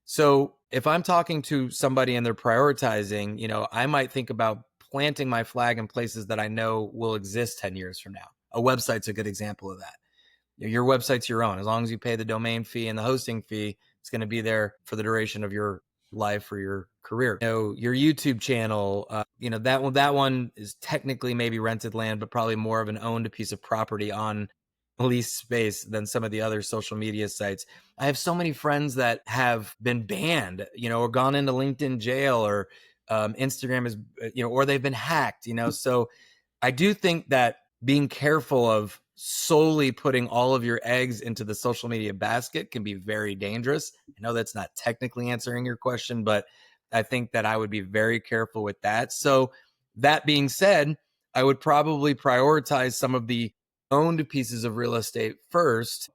So if I'm talking to somebody and they're prioritizing, I might think about planting my flag in places that I know will exist 10 years from now. A website's a good example of that. Your website's your own. As long as you pay the domain fee and the hosting fee, it's going to be there for the duration of your life or your career. Your YouTube channel, that one is technically maybe rented land, but probably more of an owned piece of property on leased space than some of the other social media sites. I have so many friends that have been banned, or gone into LinkedIn jail, or Instagram is, or they've been hacked, So I do think that being careful of solely putting all of your eggs into the social media basket can be very dangerous. I know that's not technically answering your question, but I think that I would be very careful with that. So that being said, I would probably prioritize some of the owned pieces of real estate first,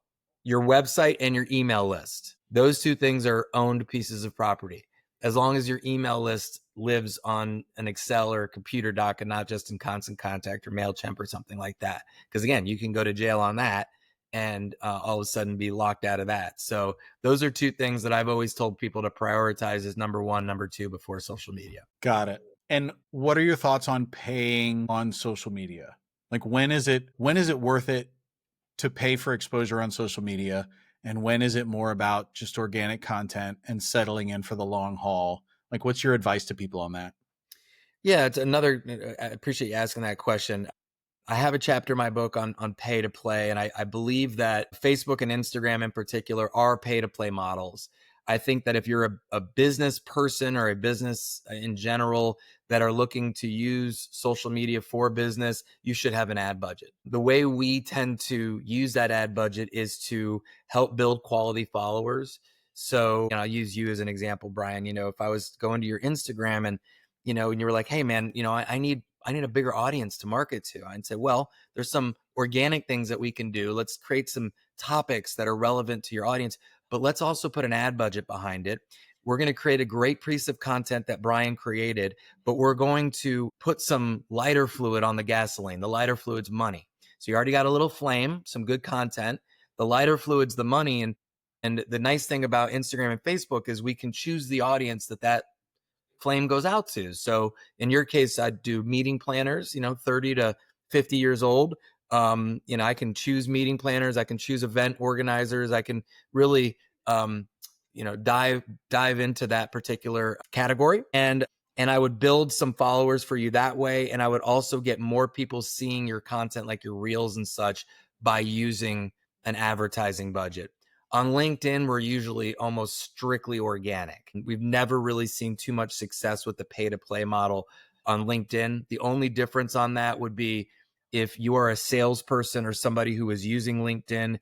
your website and your email list. Those two things are owned pieces of property. As long as your email list lives on an Excel or a computer doc and not just in Constant Contact or MailChimp or something like that. Because again, you can go to jail on that and all of a sudden be locked out of that. So those are two things that I've always told people to prioritize as number one, number two before social media. Got it. And what are your thoughts on paying on social media? Like, when is it worth it to pay for exposure on social media? And when is it more about just organic content and settling in for the long haul? Like, what's your advice to people on that? Yeah, it's another, I appreciate you asking that question. I have a chapter in my book on pay to play, and I believe that Facebook and Instagram in particular are pay to play models. I think that if you're a business person or a business in general that are looking to use social media for business, you should have an ad budget. The way we tend to use that ad budget is to help build quality followers. So I'll use you as an example, Brian. If I was going to your Instagram and and you were like, hey man, I need a bigger audience to market to. I'd say, well, there's some organic things that we can do. Let's create some topics that are relevant to your audience, but let's also put an ad budget behind it. We're going to create a great piece of content that Brian created, but we're going to put some lighter fluid on the gasoline. The lighter fluid's money. So you already got a little flame, some good content. The lighter fluid's the money. And the nice thing about Instagram and Facebook is we can choose the audience that flame goes out to. So in your case, I'd do meeting planners, 30 to 50 years old. I can choose meeting planners. I can choose event organizers. I can really, dive into that particular category. And I would build some followers for you that way. And I would also get more people seeing your content, like your reels and such, by using an advertising budget. On LinkedIn, we're usually almost strictly organic. We've never really seen too much success with the pay to play model on LinkedIn. The only difference on that would be if you are a salesperson or somebody who is using LinkedIn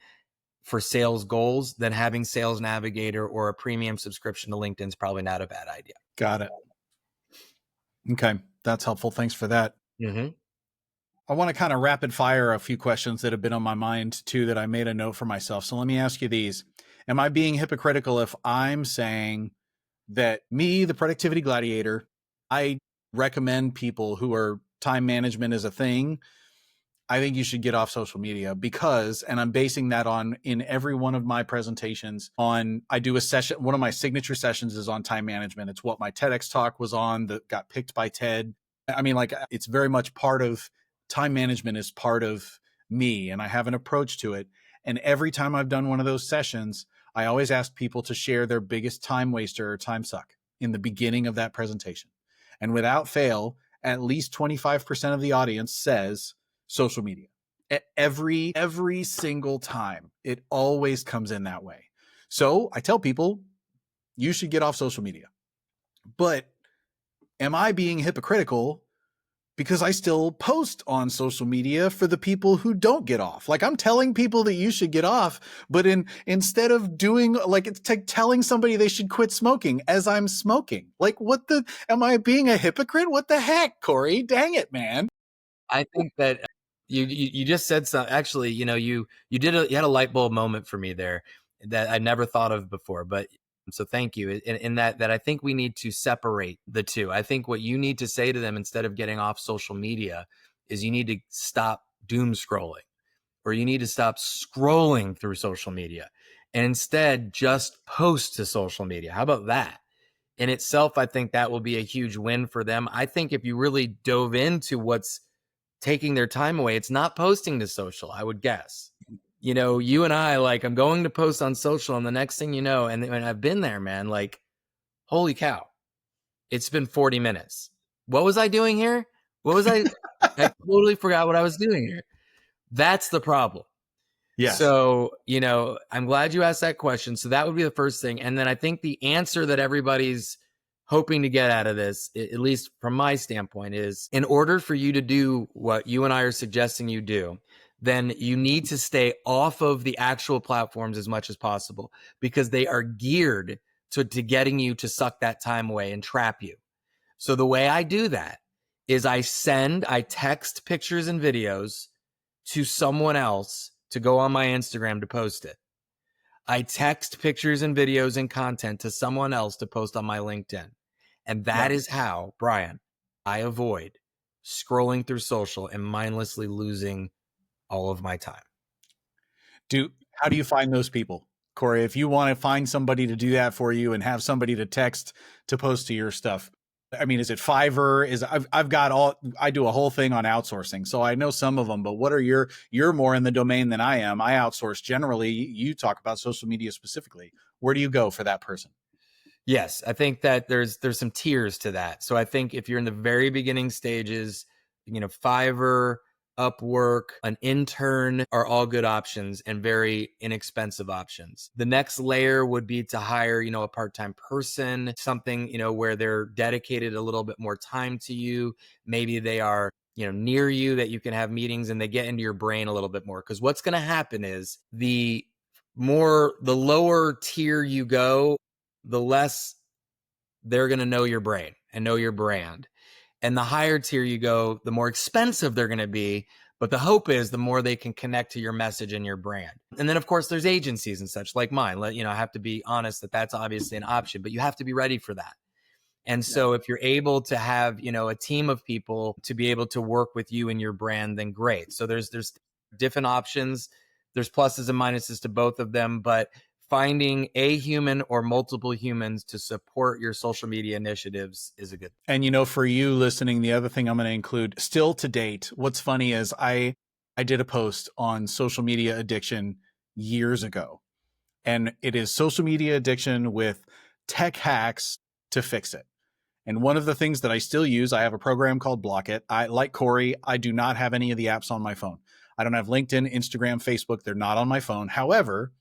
for sales goals, then having Sales Navigator or a premium subscription to LinkedIn is probably not a bad idea. Got it. Okay. That's helpful. Thanks for that. Mm-hmm. I want to kind of rapid fire a few questions that have been on my mind too, that I made a note for myself. So let me ask you these. Am I being hypocritical if I'm saying that me, the productivity gladiator, I recommend people who are time management is a thing, I think you should get off social media because, and I'm basing that on in every one of my presentations on, I do a session. One of my signature sessions is on time management. It's what my TEDx talk was on that got picked by TED. I mean, like, it's very much part of time management is part of me, and I have an approach to it. And every time I've done one of those sessions, I always ask people to share their biggest time waster or time suck in the beginning of that presentation. And without fail, at least 25% of the audience says social media. Every single time, it always comes in that way. So I tell people, you should get off social media. But am I being hypocritical because I still post on social media for the people who don't get off? Like, I'm telling people that you should get off, but instead of doing, like, it's like telling somebody they should quit smoking as I'm smoking. Like, am I being a hypocrite? What the heck, Corey? Dang it, man. I think that you just said something. Actually, you had a light bulb moment for me there that I never thought of before. But so thank you. In that I think we need to separate the two. I think what you need to say to them instead of getting off social media is you need to stop doom scrolling, or you need to stop scrolling through social media and instead just post to social media. How about that? In itself, I think that will be a huge win for them. I think if you really dove into what's taking their time away, it's not posting to social, I would guess. You and I, like, I'm going to post on social, and the next thing you know, and I've been there, man, like, holy cow, it's been 40 minutes. What was I doing here? I totally forgot what I was doing here. That's the problem. Yes. So, I'm glad you asked that question. So that would be the first thing. And then I think the answer that everybody's hoping to get out of this, at least from my standpoint, is in order for you to do what you and I are suggesting you do, then you need to stay off of the actual platforms as much as possible, because they are geared to getting you to suck that time away and trap you. So the way I do that is I text pictures and videos to someone else to go on my Instagram to post it. I text pictures and videos and content to someone else to post on my LinkedIn. And that is how, Brian, I avoid scrolling through social and mindlessly losing all of my time. How do you find those people, Corey? If you want to find somebody to do that for you and have somebody to text to post to your stuff, I mean, is it Fiverr? I do a whole thing on outsourcing, so I know some of them, but what are you're more in the domain than I am. I outsource generally. You talk about social media specifically. Where do you go for that person? Yes, I think that there's some tiers to that. So I think if you're in the very beginning stages, Fiverr, Upwork, an intern are all good options and very inexpensive options. The next layer would be to hire, a part-time person, something, where they're dedicated a little bit more time to you. Maybe they are, near you, that you can have meetings and they get into your brain a little bit more. Because what's going to happen is the lower tier you go, the less they're going to know your brain and know your brand. And the higher tier you go, the more expensive they're going to be. But the hope is the more they can connect to your message and your brand. And then, of course, there's agencies and such like mine. I have to be honest that that's obviously an option, but you have to be ready for that. And so if you're able to have, a team of people to be able to work with you and your brand, then great. So there's different options. There's pluses and minuses to both of them, but finding a human or multiple humans to support your social media initiatives is a good thing. And, for you listening, the other thing I'm going to include still to date, what's funny is I did a post on social media addiction years ago, and it is social media addiction with tech hacks to fix it. And one of the things that I still use, I have a program called Block It. Like Corey, I do not have any of the apps on my phone. I don't have LinkedIn, Instagram, Facebook. They're not on my phone. However,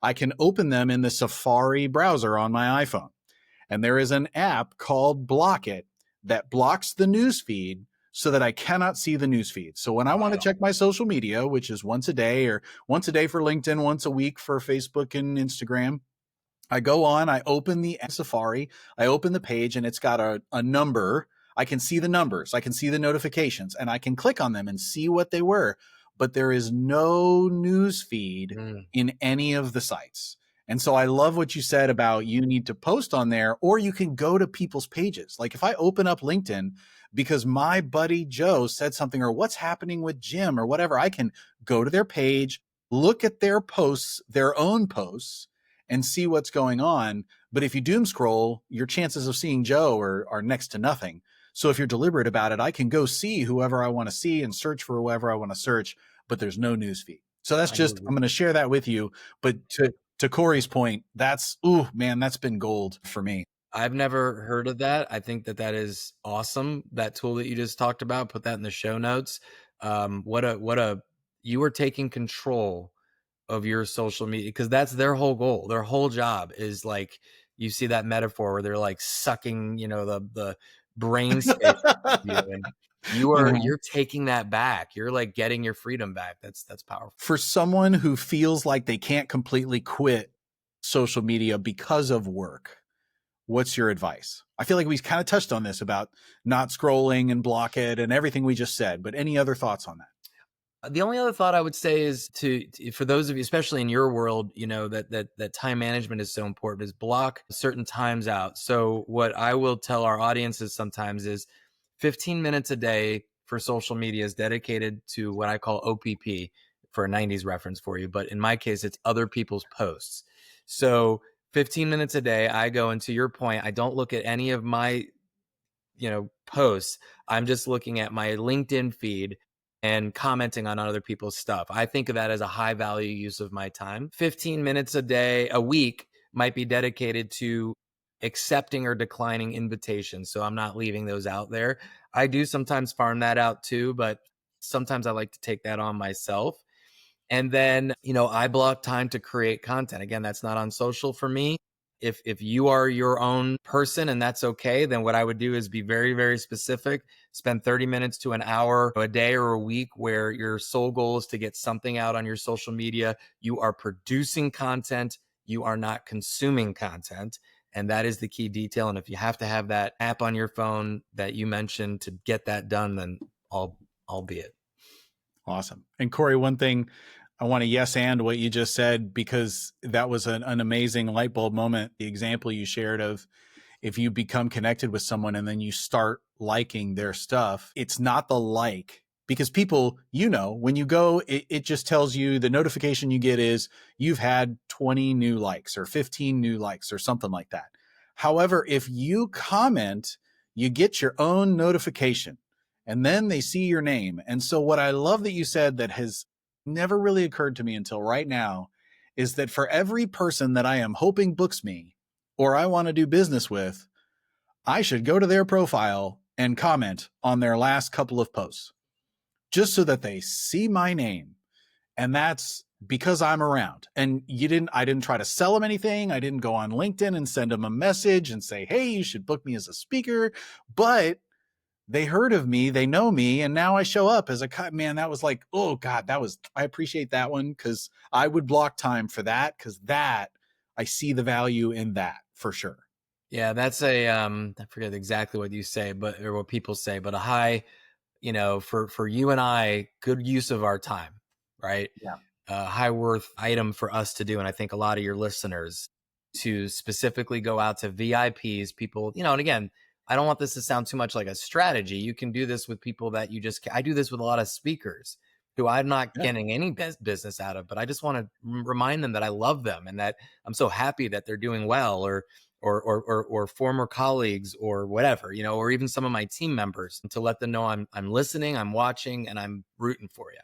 I can open them in the Safari browser on my iPhone. And there is an app called Block It that blocks the newsfeed so that I cannot see the newsfeed. So when I want to check my social media, which is once a day for LinkedIn, once a week for Facebook and Instagram, I go on, I open the Safari, I open the page, and it's got a number. I can see the numbers, I can see the notifications, and I can click on them and see what they were. But there is no news feed in any of the sites. And so I love what you said about you need to post on there, or you can go to people's pages. Like if I open up LinkedIn because my buddy Joe said something, or what's happening with Jim or whatever, I can go to their page, look at their posts, their own posts, and see what's going on. But if you doom scroll, your chances of seeing Joe are next to nothing. So if you're deliberate about it, I can go see whoever I want to see and search for whoever I want to search, but there's no news feed. So that's I'm going to share that with you. But To Corey's point, that's, ooh, man, that's been gold for me. I've never heard of that. I think that that is awesome. That tool that you just talked about, put that in the show notes. You are taking control of your social media, because that's their whole goal. Their whole job is like, you see that metaphor where they're like sucking, the brain space out of you, and Mhm. you're taking that back. You're like getting your freedom back. That's powerful. For someone who feels like they can't completely quit social media because of work, what's your advice? I feel like we kind of touched on this about not scrolling and block it and everything we just said, but any other thoughts on that? The only other thought I would say is for those of you, especially in your world, that time management is so important, is block certain times out. So what I will tell our audiences sometimes is 15 minutes a day for social media is dedicated to what I call OPP, for a 90s reference for you. But in my case, it's other people's posts. So 15 minutes a day, I go, and to your point, I don't look at any of my posts. I'm just looking at my LinkedIn feed and commenting on other people's stuff. I think of that as a high value use of my time. 15 minutes a week might be dedicated to accepting or declining invitations. So I'm not leaving those out there. I do sometimes farm that out too, but sometimes I like to take that on myself. And then, I block time to create content. Again, that's not on social for me. If you are your own person and that's okay, then what I would do is be very, very specific. Spend 30 minutes to an hour a day or a week where your sole goal is to get something out on your social media. You are producing content. You are not consuming content. And that is the key detail. And if you have to have that app on your phone that you mentioned to get that done, then I'll be it. Awesome. And Corey, one thing I want to yes and what you just said, because that was an amazing light bulb moment. The example you shared of if you become connected with someone and then you start liking their stuff, it's not the like, because people, when you go, it just tells you, the notification you get is you've had 20 new likes or 15 new likes or something like that. However, if you comment, you get your own notification and then they see your name. And so what I love that you said that has never really occurred to me until right now is that for every person that I am hoping books me or I want to do business with, I should go to their profile and comment on their last couple of posts just so that they see my name. And that's because I'm around. And I didn't try to sell them anything. I didn't go on LinkedIn and send them a message and say, hey, you should book me as a speaker. But they heard of me, they know me, and now I show up as a man. That was like, oh God, I appreciate that one, because I would block time for that, because that I see the value in that for sure. Yeah, that's I forget exactly what you say, or what people say, but a high, for you and I, good use of our time, right? Yeah. High worth item for us to do. And I think a lot of your listeners to specifically go out to VIPs, people, and again, I don't want this to sound too much like a strategy. You can do this with people that I do this with a lot of speakers who I'm not Yeah. getting any business out of, but I just want to remind them that I love them and that I'm so happy that they're doing well, or former colleagues or whatever, or even some of my team members, to let them know I'm listening, I'm watching, and I'm rooting for you.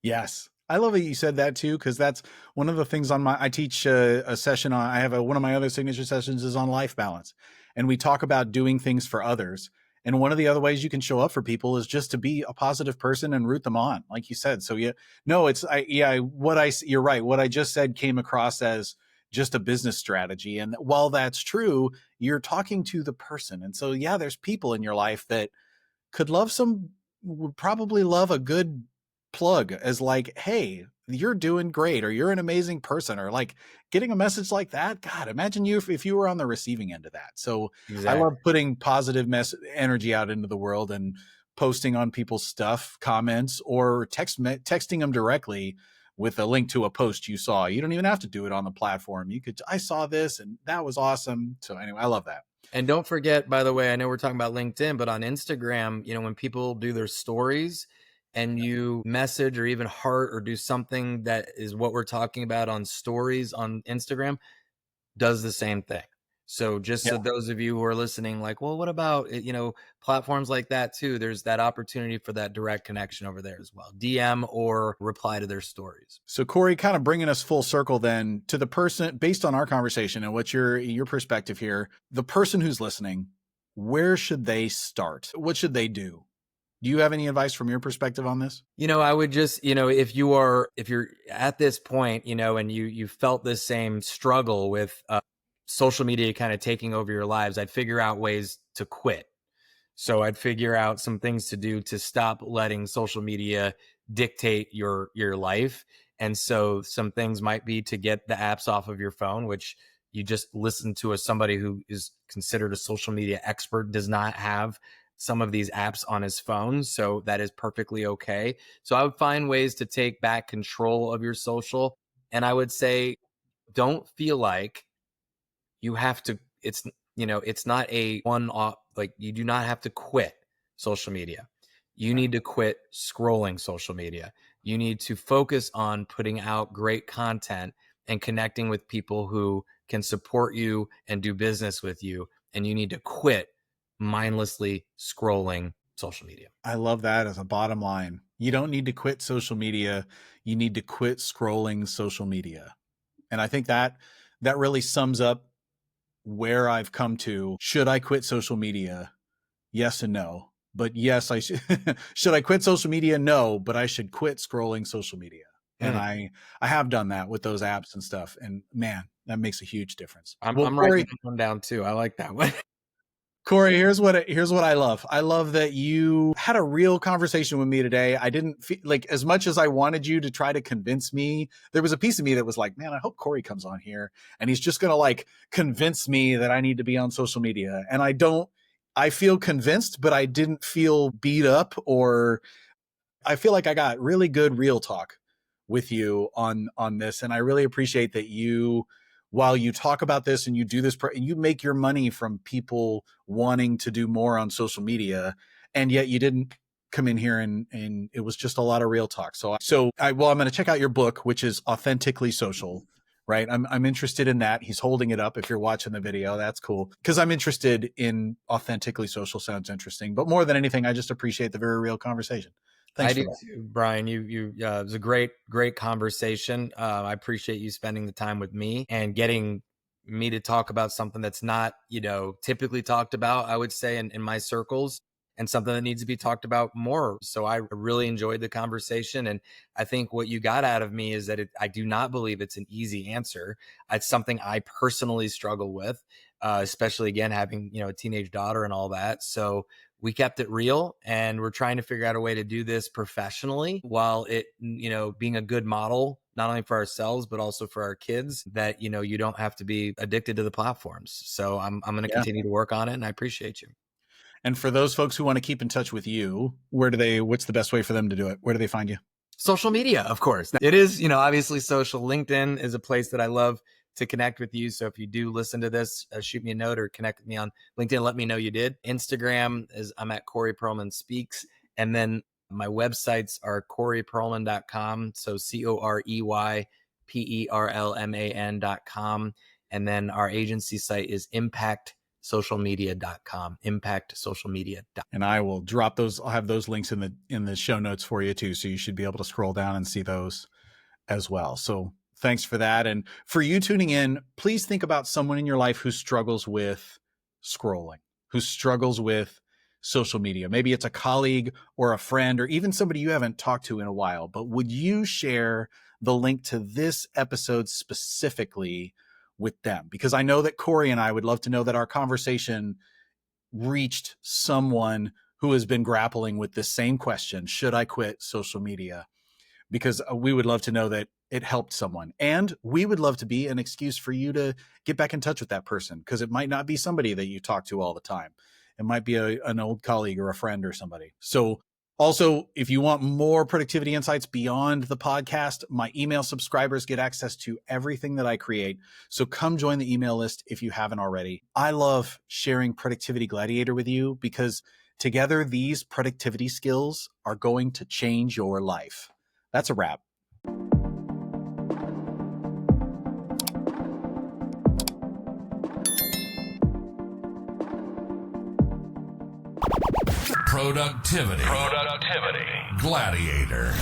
Yes. I love that you said that too, because that's one of the things I teach a session on. I have one of my other signature sessions is on life balance. And we talk about doing things for others. And one of the other ways you can show up for people is just to be a positive person and root them on, like you said. So yeah, no, you're right. What I just said came across as just a business strategy. And while that's true, you're talking to the person. And so, yeah, there's people in your life that would probably love a good plug as like, hey, you're doing great, or you're an amazing person, or like getting a message like that. God, imagine if you were on the receiving end of that. So I Exactly. love putting positive energy out into the world and posting on people's stuff, comments, or texting them directly with a link to a post you saw. You don't even have to do it on the platform. I saw this and that was awesome. So anyway, I love that. And don't forget, by the way, I know we're talking about LinkedIn, but on Instagram, when people do their stories and you message or even heart or do something that is what we're talking about on stories on Instagram, does the same thing. So just Yeah. so those of you who are listening, like, well, what about, platforms like that too? There's that opportunity for that direct connection over there as well. DM or reply to their stories. So Corey, kind of bringing us full circle then to the person, based on our conversation and what your perspective here, the person who's listening, where should they start? What should they do? Do you have any advice from your perspective on this? I would just, if you're at this point, and you felt this same struggle with social media kind of taking over your lives, I'd figure out ways to quit. So I'd figure out some things to do to stop letting social media dictate your life. And so some things might be to get the apps off of your phone, which you just listen to as somebody who is considered a social media expert does not have some of these apps on his phone. So that is perfectly okay. So I would find ways to take back control of your social. And I would say, don't feel like you have to, it's not a one off, like you do not have to quit social media. You need to quit scrolling social media. You need to focus on putting out great content and connecting with people who can support you and do business with you. And you need to quit mindlessly scrolling social media. I love that as a bottom line. You don't need to quit social media. You need to quit scrolling social media. And I think that really sums up where I've come to. Should I quit social media? Yes and no. But yes, I should. Should I quit social media? No, but I should quit scrolling social media. And I have done that with those apps and stuff. And man, that makes a huge difference. I'm Well, writing Corey, that one down too. I like that one. Corey, here's what I love. I love that you had a real conversation with me today. I didn't feel like, as much as I wanted you to try to convince me, there was a piece of me that was like, man, I hope Corey comes on here and he's just going to like convince me that I need to be on social media. And I feel convinced, but I didn't feel beat up, or I feel like I got really good real talk with you on this. And I really appreciate that you, while you talk about this and you do this and you make your money from people wanting to do more on social media, and yet you didn't come in here and it was just a lot of real talk. I'm going to check out your book, which is Authentically Social, right? I'm interested in that. He's holding it up. If you're watching the video, that's cool, because I'm interested in Authentically Social. Sounds interesting, but more than anything, I just appreciate the very real conversation. Thanks I for do that. too, Brian. It was a great conversation. I appreciate you spending the time with me and getting me to talk about something that's not, typically talked about, I would say, in my circles, and something that needs to be talked about more. So I really enjoyed the conversation. And I think what you got out of me is that I do not believe it's an easy answer. It's something I personally struggle with, especially, again, having, a teenage daughter and all that. So we kept it real, and we're trying to figure out a way to do this professionally while it, being a good model, not only for ourselves, but also for our kids, that, you don't have to be addicted to the platforms. So I'm going to continue to work on it, and I appreciate you. And for those folks who want to keep in touch with you, what's the best way for them to do it? Where do they find you? Social media, of course. It is, obviously social. LinkedIn is a place that I love to connect with you. So if you do listen to this, shoot me a note or connect with me on LinkedIn. Let me know you did. Instagram is I'm at Corey Perlman Speaks. And then my websites are coreyperlman.com. So CoreyPerlman.com. And then our agency site is impactsocialmedia.com. Impactsocialmedia.com. And I will drop those. I'll have those links in the show notes for you too. So you should be able to scroll down and see those as well. So thanks for that. And for you tuning in, please think about someone in your life who struggles with scrolling, who struggles with social media. Maybe it's a colleague or a friend or even somebody you haven't talked to in a while, but would you share the link to this episode specifically with them? Because I know that Corey and I would love to know that our conversation reached someone who has been grappling with this same question. Should I quit social media? Because we would love to know that it helped someone. And we would love to be an excuse for you to get back in touch with that person, because it might not be somebody that you talk to all the time. It might be an old colleague or a friend or somebody. So also, if you want more productivity insights beyond the podcast, my email subscribers get access to everything that I create. So come join the email list if you haven't already. I love sharing Productivity Gladiator with you because together these productivity skills are going to change your life. That's a wrap. Productivity. Gladiator.